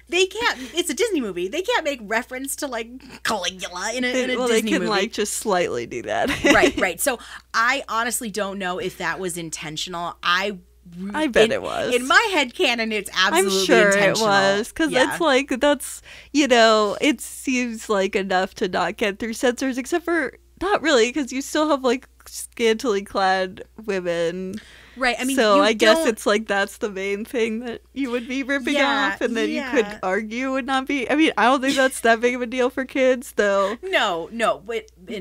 Speaker 3: they can't, it's a Disney movie. They can't make reference to like Caligula in a Disney movie.
Speaker 2: They can like just slightly do that.
Speaker 3: Right. So I honestly don't know if that was intentional. I
Speaker 2: bet it was.
Speaker 3: In my head canon, it's absolutely
Speaker 2: I'm sure
Speaker 3: intentional.
Speaker 2: It was, because it's like, that's, it seems like enough to not get through censors, except for, not really, because you still have like scantily clad women.
Speaker 3: Right. I mean,
Speaker 2: so I guess it's like that's the main thing that you would be ripping off, and then you could argue would not be. I mean, I don't think that's that big of a deal for kids, though.
Speaker 3: No. But we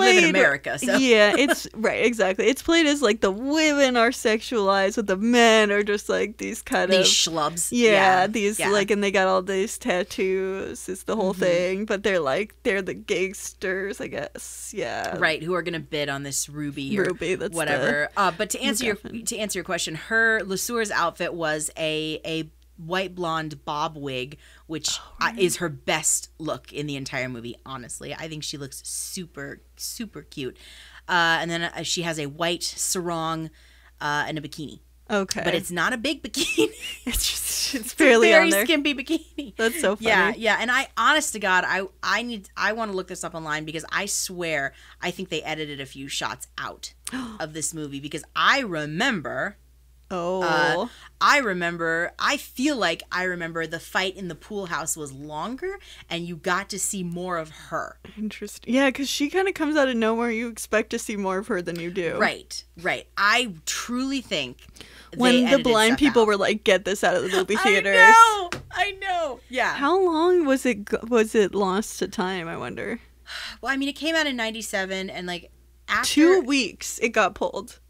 Speaker 3: live in America, so
Speaker 2: it's right, exactly. It's played as like the women are sexualized, but the men are just like these
Speaker 3: schlubs.
Speaker 2: Like, and they got all these tattoos. It's the whole thing, but they're the gangsters, I guess. Yeah.
Speaker 3: Right. Who are gonna bid on this ruby,
Speaker 2: that's
Speaker 3: whatever. But to answer your question, Lucia's outfit was a white blonde bob wig, which is her best look in the entire movie. Honestly, I think she looks super, super cute. And then she has a white sarong and a bikini. Okay, but it's not a big bikini.
Speaker 2: It's fairly
Speaker 3: very
Speaker 2: on there.
Speaker 3: Skimpy bikini.
Speaker 2: That's so funny.
Speaker 3: Yeah. And honest to God, I want to look this up online, because I swear I think they edited a few shots out of this movie, because I remember. I feel like I remember the fight in the pool house was longer, and you got to see more of her.
Speaker 2: Interesting. Yeah, because she kind of comes out of nowhere. You expect to see more of her than you do.
Speaker 3: Right. I truly think
Speaker 2: when the blind people were like, "Get this out of the movie theaters."
Speaker 3: I know. Yeah.
Speaker 2: How long was it lost to time, I wonder?
Speaker 3: Well, I mean, it came out in 97, and like after
Speaker 2: 2 weeks it got pulled.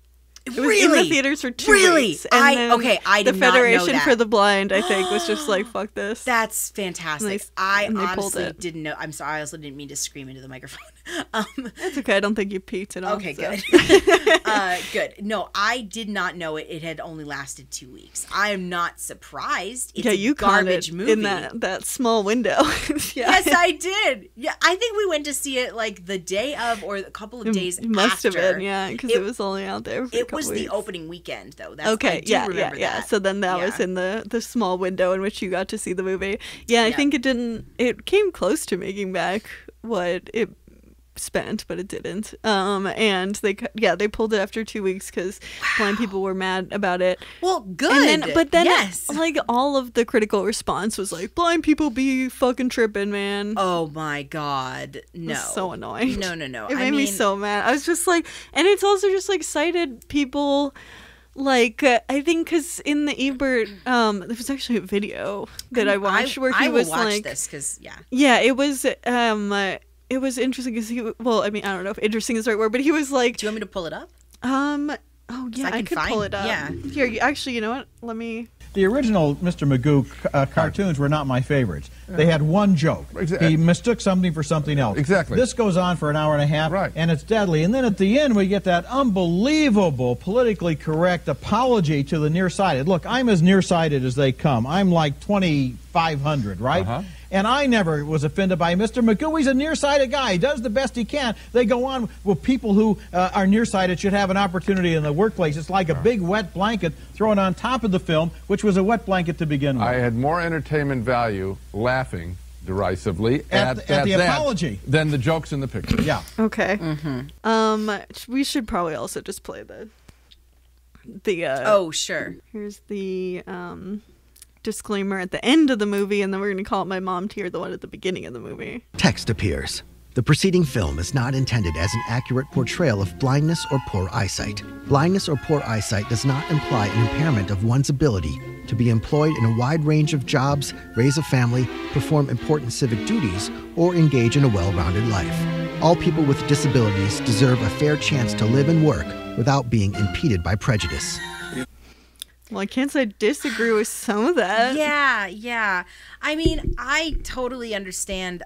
Speaker 2: It was in the theaters for 2 weeks. And
Speaker 3: I
Speaker 2: then
Speaker 3: did
Speaker 2: the
Speaker 3: not know
Speaker 2: Federation
Speaker 3: that.
Speaker 2: for the Blind, I think, was just like, fuck this.
Speaker 3: That's fantastic. I
Speaker 2: and they pulled
Speaker 3: honestly
Speaker 2: it.
Speaker 3: didn't know. I'm sorry. I also didn't mean to scream into the microphone.
Speaker 2: It's okay. I don't think you peaked at all.
Speaker 3: Okay,
Speaker 2: so.
Speaker 3: good. Good. No, I did not know it. It had only lasted 2 weeks. I am not surprised. It's a
Speaker 2: you caught
Speaker 3: garbage
Speaker 2: it
Speaker 3: movie.
Speaker 2: in that small window.
Speaker 3: Yes, I did. Yeah, I think we went to see it like the day of or a couple of days
Speaker 2: It must
Speaker 3: after.
Speaker 2: have been, yeah, because it was only out there for a
Speaker 3: It
Speaker 2: couple
Speaker 3: was
Speaker 2: weeks.
Speaker 3: the opening weekend, though. That's,
Speaker 2: Okay,
Speaker 3: I do remember that.
Speaker 2: So then that was in the small window in which you got to see the movie. Yeah, I think it came close to making back what it spent, but it didn't. And they pulled it after 2 weeks because blind people were mad about it.
Speaker 3: Well, good.
Speaker 2: But then
Speaker 3: yes.
Speaker 2: like all of the critical response was like, blind people be fucking tripping, man.
Speaker 3: Oh my God. No.
Speaker 2: It was so annoying.
Speaker 3: No.
Speaker 2: It made me so mad. I was just like, and it's also just like cited people. Like, I think because in the Ebert, there was actually a video that I watched where he was
Speaker 3: watch
Speaker 2: like,
Speaker 3: this because
Speaker 2: it was interesting because I don't know if interesting is the right word, but he was like,
Speaker 3: do you want me to pull it up?
Speaker 2: Oh yeah, I could pull it up.
Speaker 3: Yeah.
Speaker 2: Here, you know what? Let me.
Speaker 4: The original Mr. Magoo cartoons were not my favorites. They had one joke.
Speaker 5: Exactly.
Speaker 4: He mistook something for something else.
Speaker 5: Exactly.
Speaker 4: This goes on for an hour and a half,
Speaker 5: Right.
Speaker 4: and it's deadly. And then at the end, we get that unbelievable, politically correct apology to the nearsighted. Look, I'm as nearsighted as they come. I'm like 2,500, right?
Speaker 5: Uh-huh.
Speaker 4: And I never was offended by Mr. Magoo. He's a nearsighted guy. He does the best he can. They go on, well, people who are nearsighted should have an opportunity in the workplace. It's like a big wet blanket thrown on top of the film, which was a wet blanket to begin with.
Speaker 5: I had more entertainment value laughing derisively
Speaker 4: at the apology
Speaker 5: than the jokes in the picture.
Speaker 4: Yeah.
Speaker 2: Okay. We should probably also just play the
Speaker 3: oh, sure.
Speaker 2: Here's the disclaimer at the end of the movie, and then we're going to call it My Mom Tear, the one at the beginning of the movie.
Speaker 6: Text appears. The preceding film is not intended as an accurate portrayal of blindness or poor eyesight. Blindness or poor eyesight does not imply an impairment of one's ability to be employed in a wide range of jobs, raise a family, perform important civic duties, or engage in a well-rounded life. All people with disabilities deserve a fair chance to live and work without being impeded by prejudice.
Speaker 2: Well, I can't say I disagree with some of that.
Speaker 3: Yeah. I mean, I totally understand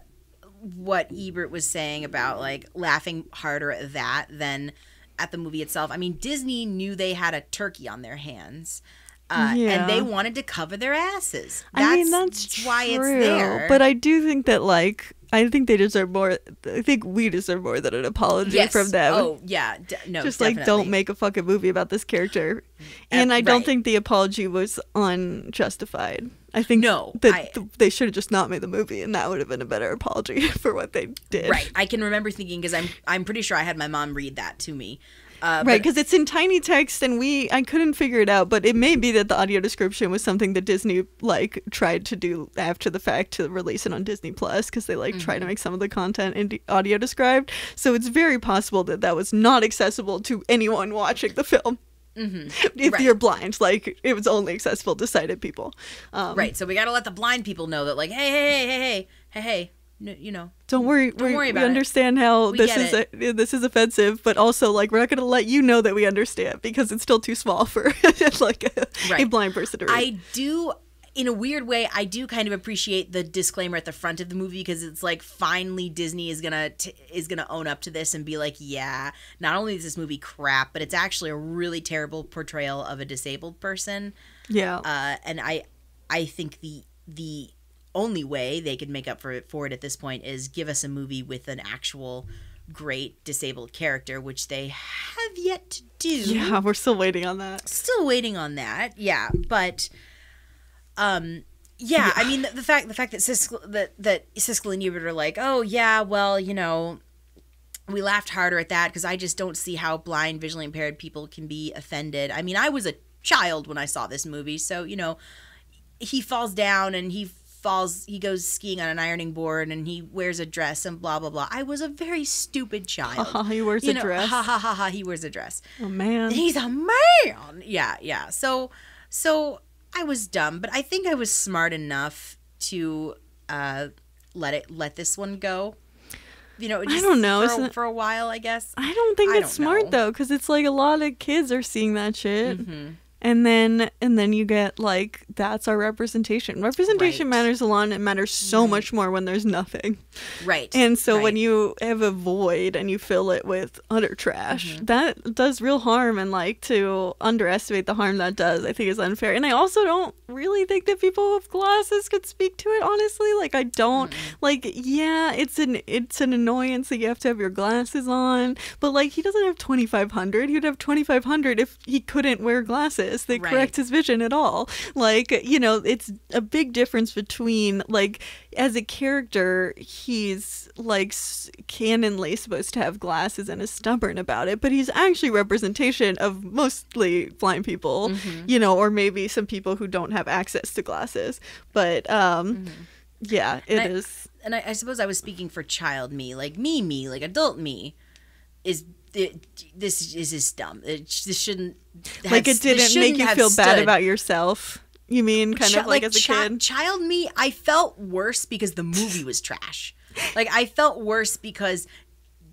Speaker 3: what Ebert was saying about like laughing harder at that than at the movie itself. I mean, Disney knew they had a turkey on their hands. And they wanted to cover their asses. That's why it's there.
Speaker 2: But I do think that, like, I think they deserve more. I think we deserve more than an apology from them.
Speaker 3: Oh, yeah. No,
Speaker 2: just
Speaker 3: definitely.
Speaker 2: like, don't make a fucking movie about this character. And I don't think the apology was unjustified. I think they should have just not made the movie, and that would have been a better apology for what they did.
Speaker 3: Right. I can remember thinking, because I'm pretty sure I had my mom read that to me.
Speaker 2: Right, because it's in tiny text, and I couldn't figure it out, but it may be that the audio description was something that Disney like tried to do after the fact to release it on Disney Plus, because they like try to make some of the content in audio described. So it's very possible that that was not accessible to anyone watching the film. If you're blind, like it was only accessible to sighted people.
Speaker 3: Right, so we got to let the blind people know that, like, hey. No, you know,
Speaker 2: don't worry about we understand how this is offensive, but also like we're not going to let you know that we understand because it's still too small for like a blind person to read.
Speaker 3: I do, in a weird way, I do kind of appreciate the disclaimer at the front of the movie, because it's like finally Disney is gonna own up to this and be like, yeah, not only is this movie crap, but it's actually a really terrible portrayal of a disabled person.
Speaker 2: Yeah,
Speaker 3: and I think the only way they could make up for it at this point is give us a movie with an actual great disabled character, which they have yet to do.
Speaker 2: Yeah, we're still waiting on that.
Speaker 3: Yeah, but I mean the fact that Siskel and Ebert are like, oh yeah, well, you know, we laughed harder at that because I just don't see how blind, visually impaired people can be offended. I mean, I was a child when I saw this movie, so you know, he falls down and he goes skiing on an ironing board and he wears a dress and blah blah blah. I was a very stupid child.
Speaker 2: He wears a dress.
Speaker 3: He wears a dress.
Speaker 2: Oh man.
Speaker 3: He's a man. Yeah. So I was dumb, but I think I was smart enough to let this one go. Just
Speaker 2: I don't know.
Speaker 3: for a while, I guess.
Speaker 2: I don't think it's smart though, because it's like a lot of kids are seeing that shit. And then you get like, that's our representation. Representation matters a lot, and it matters so much more when there's nothing.
Speaker 3: Right.
Speaker 2: And so when you have a void and you fill it with utter trash, that does real harm. And like, to underestimate the harm that does, I think is unfair. And I also don't really think that people with glasses could speak to it, honestly. Like, I don't like, yeah, it's an annoyance that you have to have your glasses on, but like, he doesn't have 2,500. He'd have 2,500 if he couldn't wear glasses that correct his vision at all. Like, it's a big difference between, like, as a character, he's like canonly supposed to have glasses and is stubborn about it, but he's actually representation of mostly blind people, or maybe some people who don't have access to glasses. But yeah, it is. And
Speaker 3: I suppose I was speaking for child me, like like adult me, this is just dumb. This shouldn't have,
Speaker 2: like, it didn't make you feel bad about yourself. You mean kind of like as a kid?
Speaker 3: Child me, I felt worse because the movie was trash. Like, I felt worse because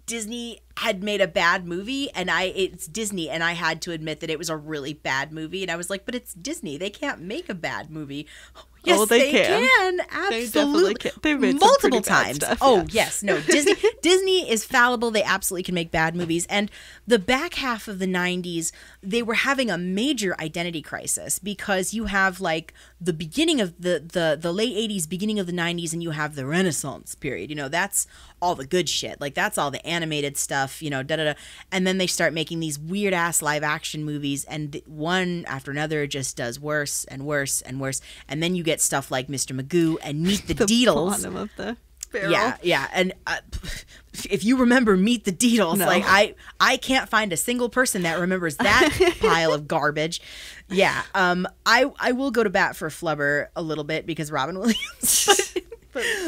Speaker 3: Disney had made a bad movie, and it's Disney, and I had to admit that it was a really bad movie, and I was like, but it's Disney. They can't make a bad movie. Yes, they can. Absolutely.
Speaker 2: They definitely can. They've made
Speaker 3: multiple
Speaker 2: some
Speaker 3: times.
Speaker 2: Bad stuff,
Speaker 3: oh, yes. No, Disney is fallible. They absolutely can make bad movies. And the back half of the 90s, they were having a major identity crisis, because you have like the beginning of the late 80s, beginning of the 90s, and you have the Renaissance period. That's all the good shit. Like, that's all the animated stuff, and then they start making these weird ass live action movies, and one after another just does worse and worse and worse. And then you get stuff like Mr. Magoo and Meet the Deedles.
Speaker 2: Bottom of the barrel.
Speaker 3: Yeah. And if you remember Meet the Deedles, like, I can't find a single person that remembers that pile of garbage. Yeah. I will go to bat for Flubber a little bit because Robin Williams.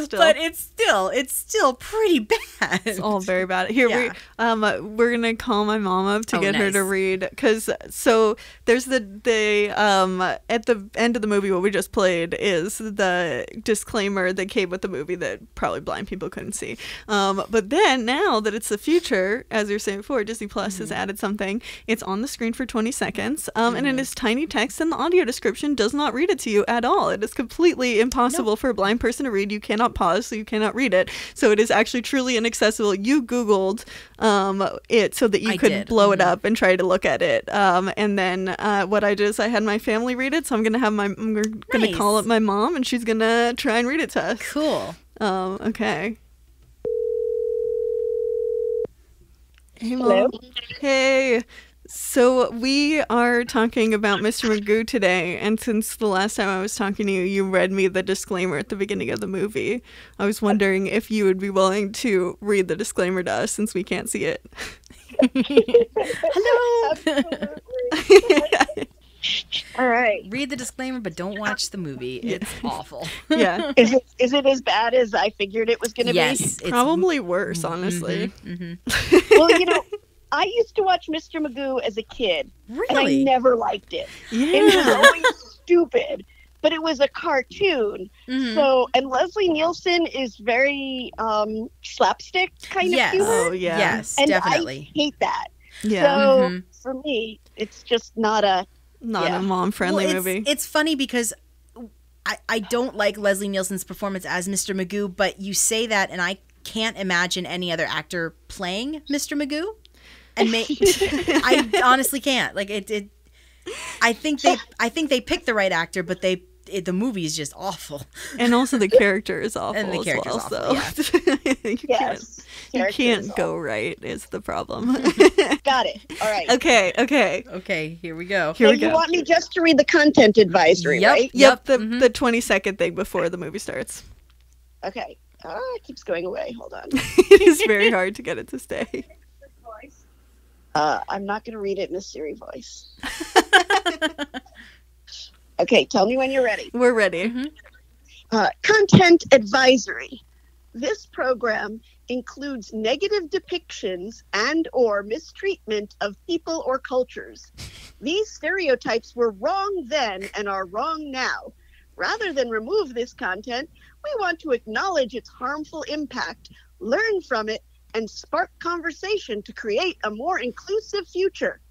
Speaker 3: But it's still pretty bad.
Speaker 2: It's all very bad. Here, we're gonna call my mom up to get her to read, because so there's the at the end of the movie, what we just played is the disclaimer that came with the movie that probably blind people couldn't see. But then now that it's the future, as you were saying before, Disney Plus has added something. It's on the screen for 20 seconds, and it is tiny text, and the audio description does not read it to you at all. It is completely impossible for a blind person to read. You cannot pause, so you cannot read it. So it is actually truly inaccessible. You Googled it so that you could blow it up and try to look at it. And then what I did is I had my family read it. So I'm gonna call up my mom, and she's gonna try and read it to us.
Speaker 3: Cool.
Speaker 2: Okay. Hey, Mom.
Speaker 7: Hello?
Speaker 2: Hey. So we are talking about Mr. Magoo today, and since the last time I was talking to you, you read me the disclaimer at the beginning of the movie. I was wondering if you would be willing to read the disclaimer to us, since we can't see it.
Speaker 3: Hello.
Speaker 7: Absolutely. All right.
Speaker 3: Read the disclaimer, but don't watch the movie. It's awful.
Speaker 2: Yeah.
Speaker 7: Is it as bad as I figured it was going to be?
Speaker 3: Yes.
Speaker 2: Probably worse, honestly.
Speaker 7: Well, I used to watch Mr. Magoo as a kid, and I never liked it.
Speaker 2: Yeah.
Speaker 7: It was always stupid, but it was a cartoon. So, and Leslie Nielsen is very slapstick kind of humor.
Speaker 2: Oh, yeah.
Speaker 3: Yes,
Speaker 7: and
Speaker 3: definitely.
Speaker 7: I hate that.
Speaker 2: Yeah.
Speaker 7: So, for me, it's just not a
Speaker 2: mom-friendly movie.
Speaker 3: It's funny because I don't like Leslie Nielsen's performance as Mr. Magoo, but you say that, and I can't imagine any other actor playing Mr. Magoo. And I honestly can't. Like it. I think they picked the right actor, but the movie is just awful.
Speaker 2: And also the character is awful.
Speaker 3: And the character's
Speaker 2: as well,
Speaker 3: awful.
Speaker 2: So. You can't go right is the problem.
Speaker 7: Got it. All right.
Speaker 2: Okay.
Speaker 3: Here we go.
Speaker 7: You want me just to read the content advisory, right?
Speaker 2: Yep. The 20-second thing before the movie starts.
Speaker 7: Okay. It keeps going away. Hold on.
Speaker 2: It is very hard to get it to stay.
Speaker 7: I'm not going to read it in a Siri voice. Okay, tell me when you're ready.
Speaker 2: We're ready.
Speaker 7: Content advisory. This program includes negative depictions and or mistreatment of people or cultures. These stereotypes were wrong then and are wrong now. Rather than remove this content, we want to acknowledge its harmful impact learn from it, and spark conversation to create a more inclusive future.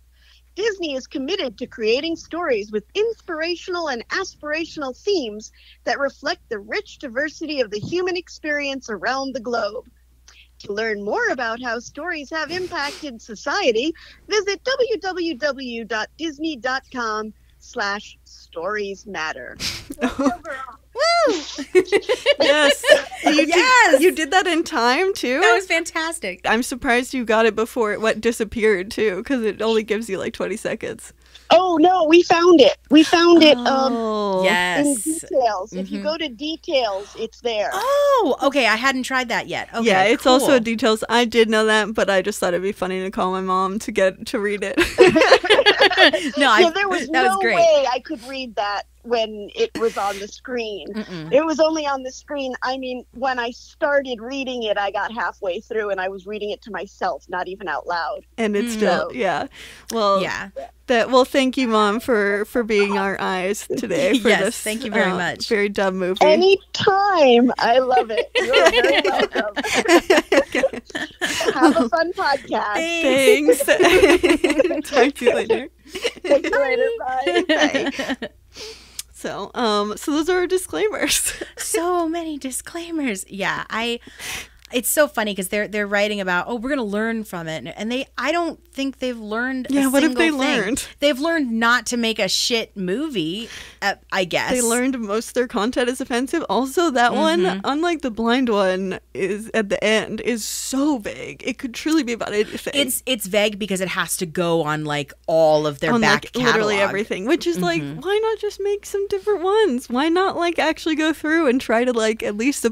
Speaker 7: Disney is committed to creating stories with inspirational and aspirational themes that reflect the rich diversity of the human experience around the globe. To learn more about how stories have impacted society, visit www.disney.com/storiesmatter.
Speaker 3: Woo!
Speaker 2: Yes. You did that in time, too?
Speaker 3: That was fantastic.
Speaker 2: I'm surprised you got it before it disappeared, too, because it only gives you like 20 seconds.
Speaker 7: Oh, no, we found it. We found it
Speaker 2: Oh.
Speaker 7: in
Speaker 3: Yes.
Speaker 7: details. If you go to details, it's there.
Speaker 3: Oh, okay. I hadn't tried that yet. Okay,
Speaker 2: Yeah, it's
Speaker 3: cool.
Speaker 2: also details. I did know that, but I just thought it'd be funny to call my mom to read it.
Speaker 7: Yeah, there was
Speaker 3: that
Speaker 7: no
Speaker 3: was great.
Speaker 7: way I could read that when it was on the screen. It was only on the screen. I mean, when I started reading it, I got halfway through and I was reading it to myself, not even out loud.
Speaker 2: And it's still, yeah. Well,
Speaker 3: Yeah.
Speaker 2: Well, thank you, Mom, for being our eyes today for
Speaker 3: Yes,
Speaker 2: this.
Speaker 3: thank you very much.
Speaker 2: Very dumb movie.
Speaker 7: Anytime. I love it. You're very welcome. Have a fun podcast.
Speaker 2: Thanks. Talk to you later.
Speaker 7: Take you later. Bye.
Speaker 2: Bye. So those are our disclaimers.
Speaker 3: So many disclaimers. Yeah, it's so funny because they're writing about, we're gonna learn from it, and I don't think they've learned.
Speaker 2: Yeah, what have they
Speaker 3: single thing.
Speaker 2: learned?
Speaker 3: They've learned not to make a shit movie. I guess
Speaker 2: They learned most of their content is offensive. Also, that one, unlike the blind one, is at the end is so vague. It could truly be about anything.
Speaker 3: It's vague because it has to go on like all of their
Speaker 2: on
Speaker 3: back
Speaker 2: like
Speaker 3: catalog.
Speaker 2: literally everything, which is like, why not just make some different ones? Why not like actually go through and try to like at least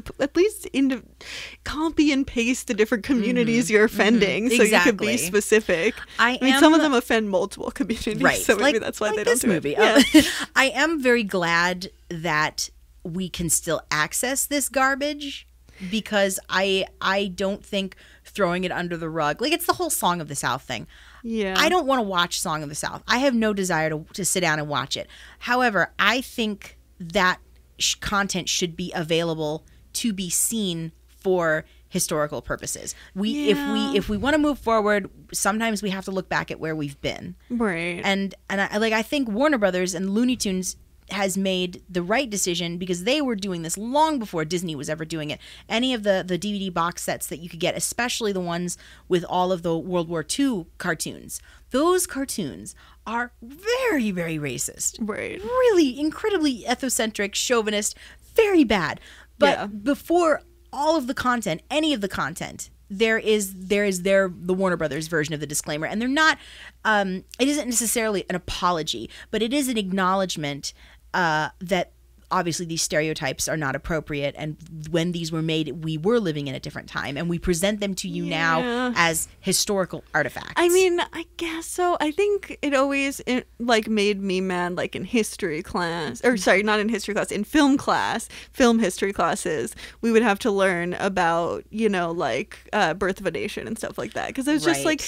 Speaker 2: copy and paste the different communities you're offending, so you could be
Speaker 3: Exactly.
Speaker 2: specific. I mean, some of them offend multiple communities,
Speaker 3: Right.
Speaker 2: so maybe
Speaker 3: Like-
Speaker 2: that's why
Speaker 3: like
Speaker 2: they don't
Speaker 3: this
Speaker 2: do
Speaker 3: movie.
Speaker 2: it. Yeah.
Speaker 3: I am very glad that we can still access this garbage, because I don't think throwing it under the rug, like it's the whole Song of the South thing.
Speaker 2: Yeah.
Speaker 3: I don't want to watch Song of the South. I have no desire to sit down and watch it. However, I think that content should be available to be seen for historical purposes. If we want to move forward, sometimes we have to look back at where we've been.
Speaker 2: Right.
Speaker 3: And I think Warner Brothers and Looney Tunes has made the right decision, because they were doing this long before Disney was ever doing it. Any of the DVD box sets that you could get, especially the ones with all of the World War II cartoons, those cartoons are very, very racist.
Speaker 2: Right.
Speaker 3: Really incredibly ethnocentric, chauvinist, very bad. But before all of the content, any of the content, there is the Warner Brothers version of the disclaimer, and they're not. It isn't necessarily an apology, but it is an acknowledgement that obviously these stereotypes are not appropriate, and when these were made, we were living in a different time, and we present them to you now as historical artifacts.
Speaker 2: I mean, I guess so. I think it always made me mad, like in history class, or sorry, not in history class, in film history classes, we would have to learn about, Birth of a Nation and stuff like that, because it was just like.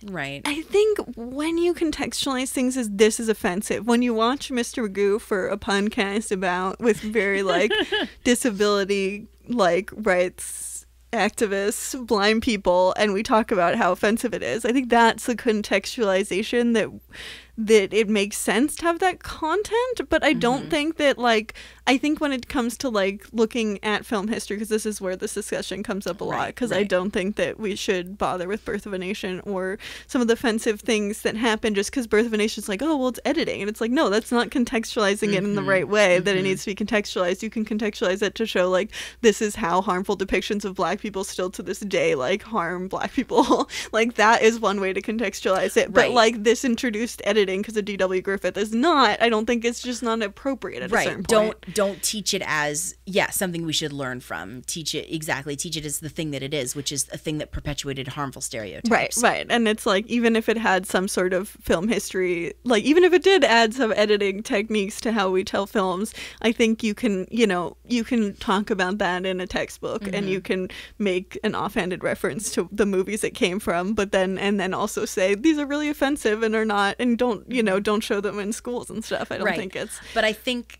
Speaker 3: Right.
Speaker 2: I think when you contextualize things as this is offensive, when you watch Mr. Magoo for a podcast with very disability rights activists, blind people, and we talk about how offensive it is, I think that's the contextualization that it makes sense to have that content. But I don't think that I think when it comes to looking at film history, because this is where this discussion comes up a lot, because I don't think that we should bother with Birth of a Nation or some of the offensive things that happen just because Birth of a Nation is it's editing, and it's no, that's not contextualizing it in the right way that it needs to be contextualized. You can contextualize it to show this is how harmful depictions of black people still to this day harm black people. That is one way to contextualize it. But this introduced editing because of D.W. Griffith is not. I don't think it's just not appropriate at a certain point.
Speaker 3: Don't teach it as something we should learn from. Teach it as the thing that it is, which is a thing that perpetuated harmful stereotypes.
Speaker 2: Right. And it's even if it had some sort of film history, even if it did add some editing techniques to how we tell films, I think you can talk about that in a textbook, and you can make an offhanded reference to the movies it came from, but then also say these are really offensive and are not, and don't show them in schools and stuff. I don't think it's.
Speaker 3: But I think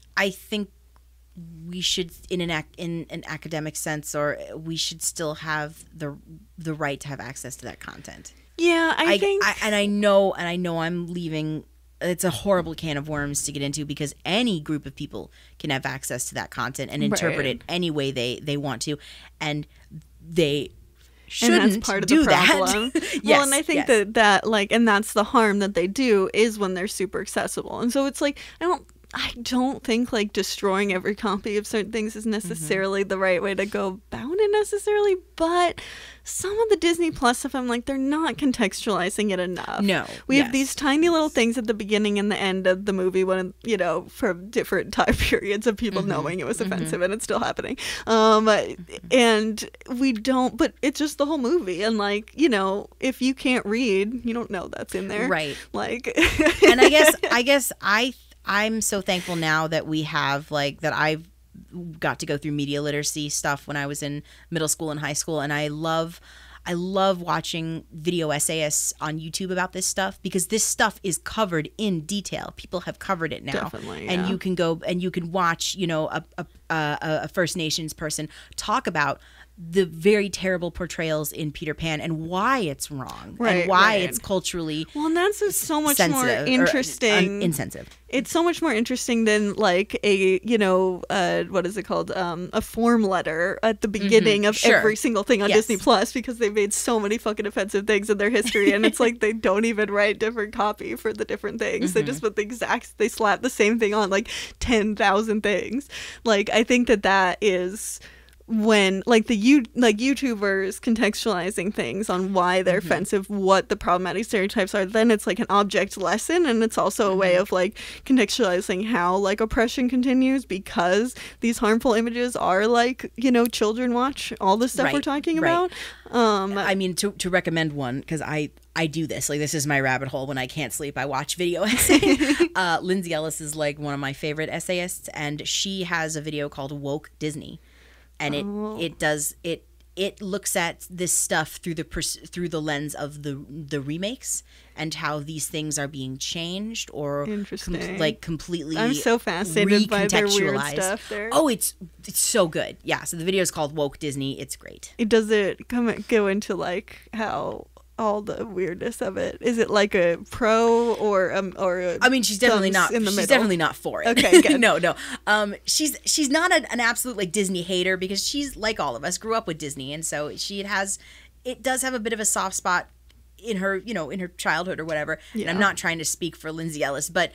Speaker 3: we should, in an academic sense, or we should still have the right to have access to that content.
Speaker 2: Yeah, I think,
Speaker 3: I know I'm leaving. It's a horrible can of worms to get into, because any group of people can have access to that content and interpret it any way they want to, and they shouldn't
Speaker 2: and that's part of
Speaker 3: do
Speaker 2: the problem.
Speaker 3: that.
Speaker 2: Well, and I think that like, and that's the harm that they do, is when they're super accessible. And so it's like, I don't think like destroying every copy of certain things is necessarily the right way to go about it necessarily, but some of the Disney Plus stuff, I'm like, they're not contextualizing it enough.
Speaker 3: No.
Speaker 2: We have these tiny little things at the beginning and the end of the movie when, you know, for different time periods of people knowing it was offensive, and it's still happening. And we don't, but it's just the whole movie. And like, you know, if you can't read, you don't know that's in there.
Speaker 3: Right.
Speaker 2: Like,
Speaker 3: and I guess I'm so thankful now that we have, like, that I've got to go through media literacy stuff when I was in middle school and high school, and I love watching video essayists on YouTube about this stuff, because this stuff is covered in detail. People have covered it now.
Speaker 2: Definitely,
Speaker 3: and you can go and you can watch, you know, a First Nations person talk about the very terrible portrayals in Peter Pan and why it's wrong, and why it's culturally
Speaker 2: well, and that's just so much more interesting.
Speaker 3: Insensitive.
Speaker 2: It's so much more interesting than like a, you know, what is it called? A form letter at the beginning of every single thing on Disney Plus, because they made so many fucking offensive things in their history, and it's like they don't even write different copy for the different things. They just put they slap the same thing on like 10,000 things. Like, I think that is when like YouTubers contextualizing things on why they're offensive, what the problematic stereotypes are, then it's like an object lesson, and it's also a way of like contextualizing how like oppression continues, because these harmful images are like, you know, children watch all the stuff we're talking about.
Speaker 3: I mean, to recommend one, because I do this, like, this is my rabbit hole. When I can't sleep, I watch video essays. Lindsay Ellis is like one of my favorite essayists, and she has a video called Woke Disney. And it looks at this stuff through the lens of the remakes, and how these things are being changed or completely.
Speaker 2: I'm so fascinated by their weird stuff there.
Speaker 3: Oh, it's so good. Yeah. So the video is called Woke Disney. It's great.
Speaker 2: Does it go into like how all the weirdness of it? Is it like a pro or
Speaker 3: I mean, she's definitely not in the middle. She's definitely not for it.
Speaker 2: Okay, good.
Speaker 3: No. She's not an absolute like Disney hater, because she's like all of us, grew up with Disney, and so it does have a bit of a soft spot in her, you know, in her childhood or whatever. Yeah. And I'm not trying to speak for Lindsay Ellis, but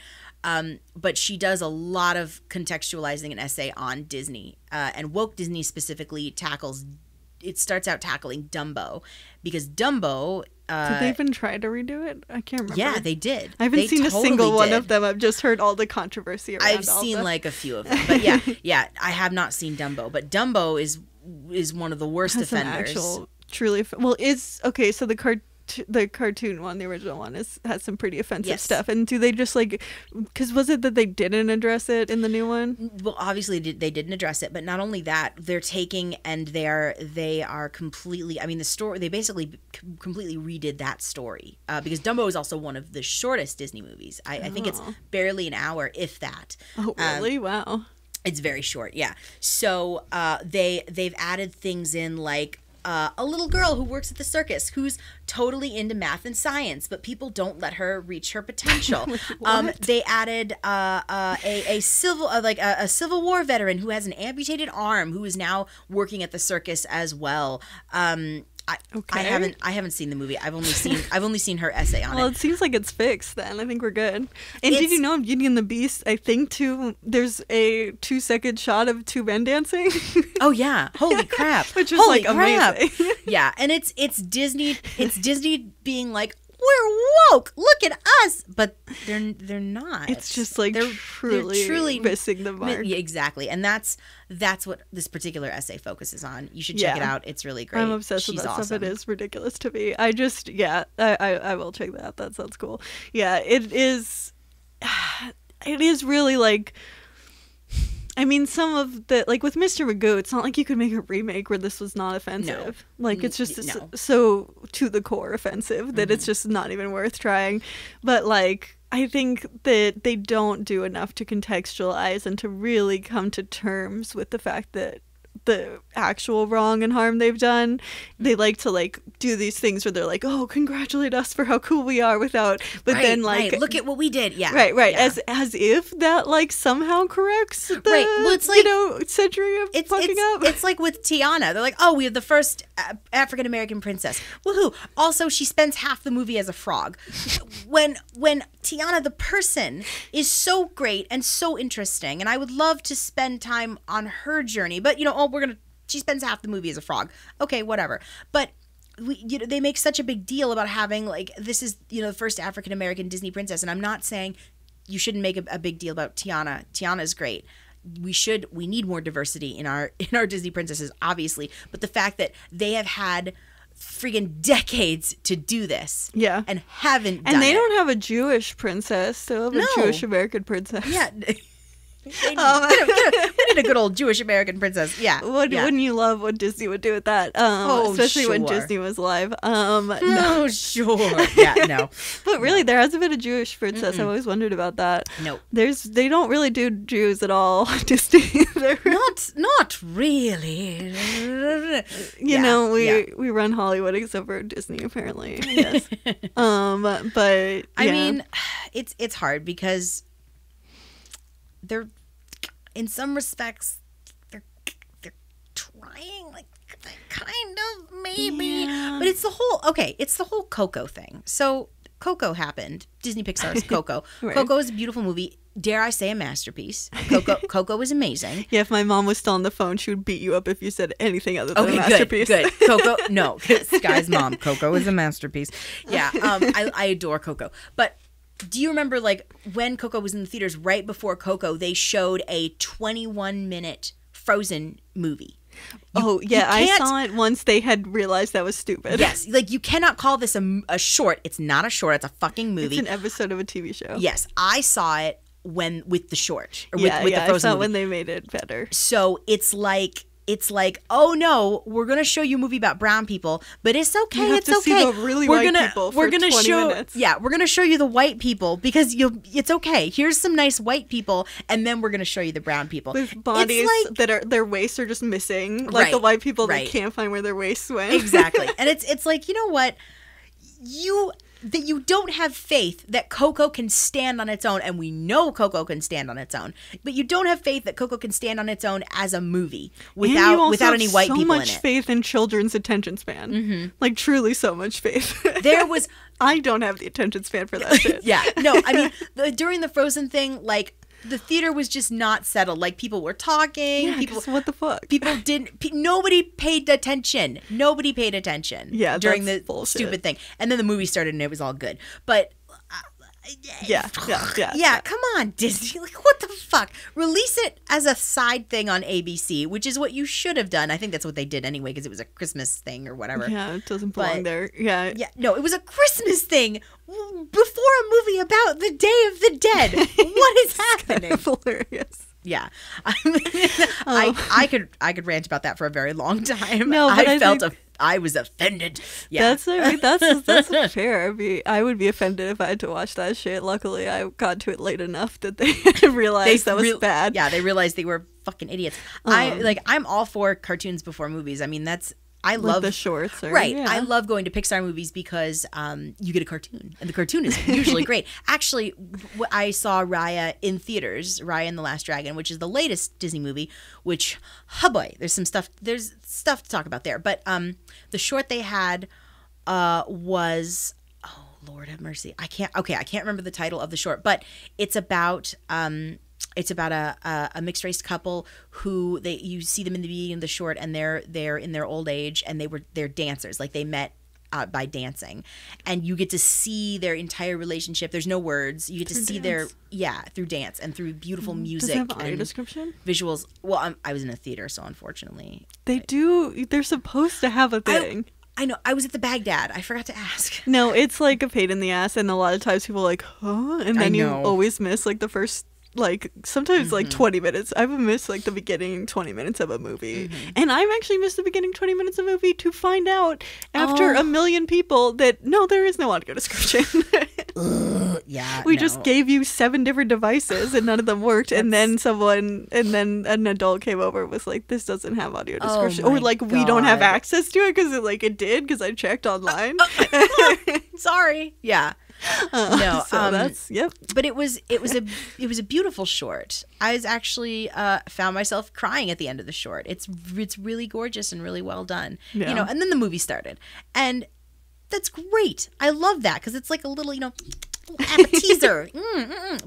Speaker 3: she does a lot of contextualizing an essay on Disney, and Woke Disney specifically starts out tackling Dumbo, because Dumbo.
Speaker 2: Did they even try to redo it? I can't remember.
Speaker 3: Yeah, they did.
Speaker 2: I haven't seen a single one of them. I've just heard all the controversy around.
Speaker 3: I've seen like a few of them, but yeah, I have not seen Dumbo. But Dumbo is one of the worst offenders.
Speaker 2: So the cartoon one, the original one, has some pretty offensive stuff. And do they just like, because was it that they didn't address it in the new one?
Speaker 3: Well, obviously they didn't address it, but not only that, they're taking and they are completely, I mean, the story, they basically completely redid that story, because Dumbo is also one of the shortest Disney movies. I think it's barely an hour, if that.
Speaker 2: Oh, really? Wow.
Speaker 3: It's very short, yeah. So they've added things in like, a little girl who works at the circus who's totally into math and science, but people don't let her reach her potential. They added a Civil War veteran who has an amputated arm, who is now working at the circus as well. I haven't seen the movie. I've only seen her essay on it.
Speaker 2: Well, it seems like it's fixed then. I think we're good. And did you know Beauty and the Beast, I think there's a 2-second shot of two men dancing?
Speaker 3: Oh yeah. Holy crap.
Speaker 2: Which is like amazing.
Speaker 3: Yeah, and it's Disney being like, we're woke. Look at us, but they're not.
Speaker 2: It's just like they're truly missing the mark.
Speaker 3: Yeah, exactly, and that's what this particular essay focuses on. You should check it out. It's really great.
Speaker 2: I'm obsessed with that stuff. It is ridiculous to me. I will check that out. That sounds cool. Yeah, it is. It is really like. I mean, some of the, like with Mr. Magoo, it's not like you could make a remake where this was not offensive. Like, it's just so to the core offensive that it's just not even worth trying. But, like, I think that they don't do enough to contextualize and to really come to terms with the fact that the actual wrong and harm they've done. They like to like do these things where they're like, oh, congratulate us for how cool we are without, but then like
Speaker 3: look at what we did. Yeah,
Speaker 2: right.
Speaker 3: Yeah.
Speaker 2: As if that like somehow corrects the
Speaker 3: well, it's like,
Speaker 2: century of fucking up.
Speaker 3: It's like with Tiana. They're like, oh, we have the first African American princess. Woohoo! Also, she spends half the movie as a frog. when Tiana the person is so great and so interesting, and I would love to spend time on her journey, but she spends half the movie as a frog. Okay, whatever. But they make such a big deal about having like, this is the first African American Disney princess, and I'm not saying you shouldn't make a big deal about Tiana. Tiana is great. We need more diversity in our Disney princesses, obviously, but the fact that they have had freaking decades to do this, and haven't done
Speaker 2: and they
Speaker 3: it.
Speaker 2: don't have a Jewish princess. They have a Jewish American princess.
Speaker 3: Yeah. We need a good old Jewish American princess. Yeah.
Speaker 2: Wouldn't you love what Disney would do with that? Especially when Disney was alive.
Speaker 3: No, sure. Yeah, no.
Speaker 2: But really, there hasn't been a Jewish princess. I've always wondered about that.
Speaker 3: No.
Speaker 2: They don't really do Jews at all. Disney.
Speaker 3: Not really.
Speaker 2: We run Hollywood except for Disney, apparently. I guess. But
Speaker 3: I mean, it's hard because they're, in some respects, they're trying, like, kind of, maybe, but it's the whole Coco thing. So Coco happened, Disney Pixar's Coco.
Speaker 2: Right.
Speaker 3: Coco is a beautiful movie, dare I say a masterpiece. Coco is amazing.
Speaker 2: Yeah, if my mom was still on the phone, she would beat you up if you said anything other than a masterpiece.
Speaker 3: Good. Coco, no, Sky's mom. Coco is a masterpiece. Yeah, I adore Coco, but do you remember, like, when Coco was in the theaters, right before Coco, they showed a 21-minute Frozen movie?
Speaker 2: I saw it once they had realized that was stupid.
Speaker 3: Yes, like, you cannot call this a short. It's not a short. It's a fucking movie.
Speaker 2: It's an episode of a TV show.
Speaker 3: Yes, I saw it with the short. Or with the Frozen
Speaker 2: I saw
Speaker 3: movie.
Speaker 2: when they made it better.
Speaker 3: So it's like, oh no, we're gonna show you a movie about brown people, but it's okay.
Speaker 2: You have
Speaker 3: it's
Speaker 2: to
Speaker 3: okay.
Speaker 2: See the really white people for 20 minutes.
Speaker 3: Yeah, we're gonna show you the white people because it's okay. Here's some nice white people, and then we're gonna show you the brown people
Speaker 2: with bodies that are their waists are just missing, like
Speaker 3: right,
Speaker 2: the white people that
Speaker 3: right.
Speaker 2: can't find where their waists went.
Speaker 3: Exactly, and it's like, you know what, that you don't have faith that Coco can stand on its own, and we know Coco can stand on its own, but you don't have faith that Coco can stand on its own as a movie without any white people in it.
Speaker 2: So much faith in children's attention span, like truly so much faith. I don't have the attention span for that shit.
Speaker 3: Yeah, no, I mean during the Frozen thing, like, the theater was just not settled. Like, people were talking.
Speaker 2: Yeah, what the fuck?
Speaker 3: People didn't. Nobody paid attention.
Speaker 2: Yeah,
Speaker 3: during the
Speaker 2: bullshit.
Speaker 3: Stupid thing. And then the movie started, and it was all good. But
Speaker 2: yeah.
Speaker 3: Come on, Disney. Like, what the fuck? Release it as a side thing on ABC, which is what you should have done. I think that's what they did anyway, because it was a Christmas thing or whatever.
Speaker 2: Yeah, it doesn't belong there. Yeah.
Speaker 3: No, it was a Christmas thing before a movie about the Day of the Dead. What is happening?
Speaker 2: Kind of hilarious.
Speaker 3: Yeah, I could rant about that for a very long time.
Speaker 2: No, but
Speaker 3: I was offended. Yeah,
Speaker 2: that's fair. I would be offended if I had to watch that shit. Luckily, I got to it late enough that they realized that was bad.
Speaker 3: Yeah, they realized they were fucking idiots. I'm all for cartoons before movies. I mean, I love
Speaker 2: the shorts,
Speaker 3: right?
Speaker 2: Yeah.
Speaker 3: I love going to Pixar movies because you get a cartoon, and the cartoon is usually great. Actually, I saw Raya in theaters, Raya and the Last Dragon, which is the latest Disney movie. Which, oh boy, there's stuff to talk about there. But the short they had was, oh Lord have mercy, I can't remember the title of the short, but it's about a mixed race couple who you see them in the beginning of the short, and they're in their old age, and they're dancers. Like, they met by dancing, and you get to see their entire relationship. There's no words. You get to see through dance and through beautiful music.
Speaker 2: Does it have audio
Speaker 3: and
Speaker 2: description?
Speaker 3: Visuals. Well, I was in a theater, so unfortunately
Speaker 2: they're supposed to have a thing.
Speaker 3: I know. I was at the Baghdad. I forgot to ask.
Speaker 2: No, it's like a pain in the ass, and a lot of times people are like, huh? And then you always miss like the first like sometimes like 20 minutes. I've missed like the beginning 20 minutes of a movie, and I've actually missed the beginning 20 minutes of a movie to find out after a million people that no, there is no audio description.
Speaker 3: Yeah,
Speaker 2: we just gave you 7 different devices and none of them worked, and then an adult came over and was like, this doesn't have audio description, or like we don't have access to it because it did because I checked online.
Speaker 3: Sorry. Yeah. No.
Speaker 2: So that's
Speaker 3: But it was a beautiful short. I was actually found myself crying at the end of the short. It's really gorgeous and really well done.
Speaker 2: Yeah.
Speaker 3: You know, and then the movie started, and that's great. I love that because it's like a little, appetizer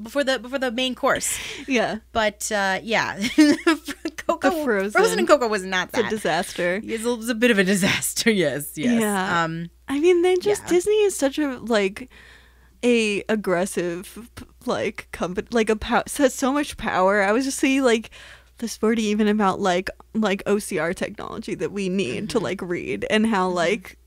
Speaker 3: before the main course.
Speaker 2: Yeah.
Speaker 3: But yeah, Coco,
Speaker 2: The
Speaker 3: Frozen and Coco was not that.
Speaker 2: It's a disaster.
Speaker 3: It was a bit of a disaster. Yes.
Speaker 2: Yeah. I mean, they just Disney is such a aggressive company, has so much power. I was just saying this wording even about like OCR technology that we need to read, and how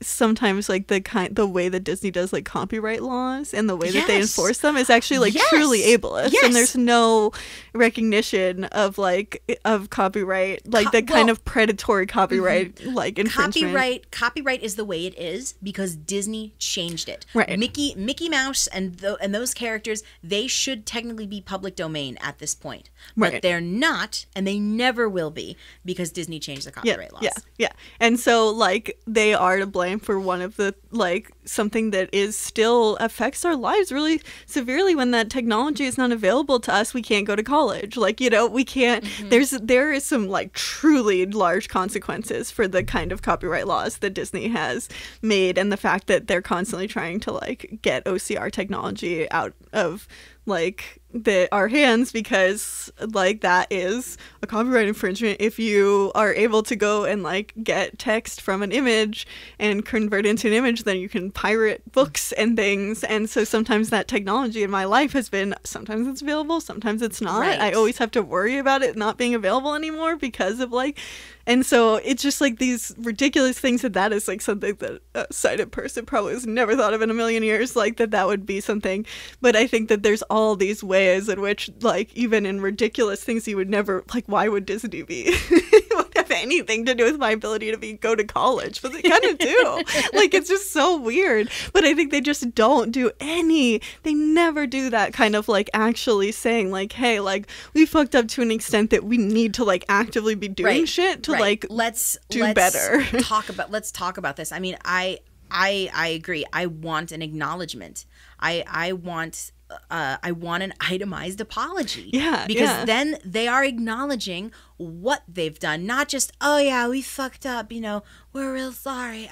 Speaker 2: sometimes the way that Disney does copyright laws and the way that they enforce them is actually truly ableist, and there's no recognition of copyright, kind of predatory copyright infringement.
Speaker 3: Copyright is the way it is because Disney changed it.
Speaker 2: Right.
Speaker 3: Mickey Mouse and those characters, they should technically be public domain at this point,
Speaker 2: right.
Speaker 3: but they're not, and they never will be because Disney changed the copyright laws.
Speaker 2: Yeah. And so they are to blame for one of the something that is still affects our lives really severely. When that technology is not available to us, we can't go to college. We can't. There is some truly large consequences for the kind of copyright laws that Disney has made, and the fact that they're constantly trying to get OCR technology out of our hands, because that is a copyright infringement. If you are able to go and get text from an image and convert it into an image, then you can pirate books and things. And so sometimes that technology in my life has been, sometimes it's available, sometimes it's not.
Speaker 3: Right.
Speaker 2: I always have to worry about it not being available anymore because of and so it's just these ridiculous things that is something that a sighted person probably has never thought of in a million years, that would be something. But I think that there's all these ways in which even in ridiculous things you would never, why would Disney be would have anything to do with my ability to go to college? But they kind of do. It's just so weird. But I think they just don't do they never do that kind of actually saying hey, we fucked up to an extent that we need to actively be doing shit to
Speaker 3: let's
Speaker 2: better.
Speaker 3: Let's talk about this. I mean, I agree. I want an acknowledgement. I want an itemized apology.
Speaker 2: Yeah.
Speaker 3: Because then they are acknowledging what they've done, not just, oh yeah, we fucked up, we're real sorry.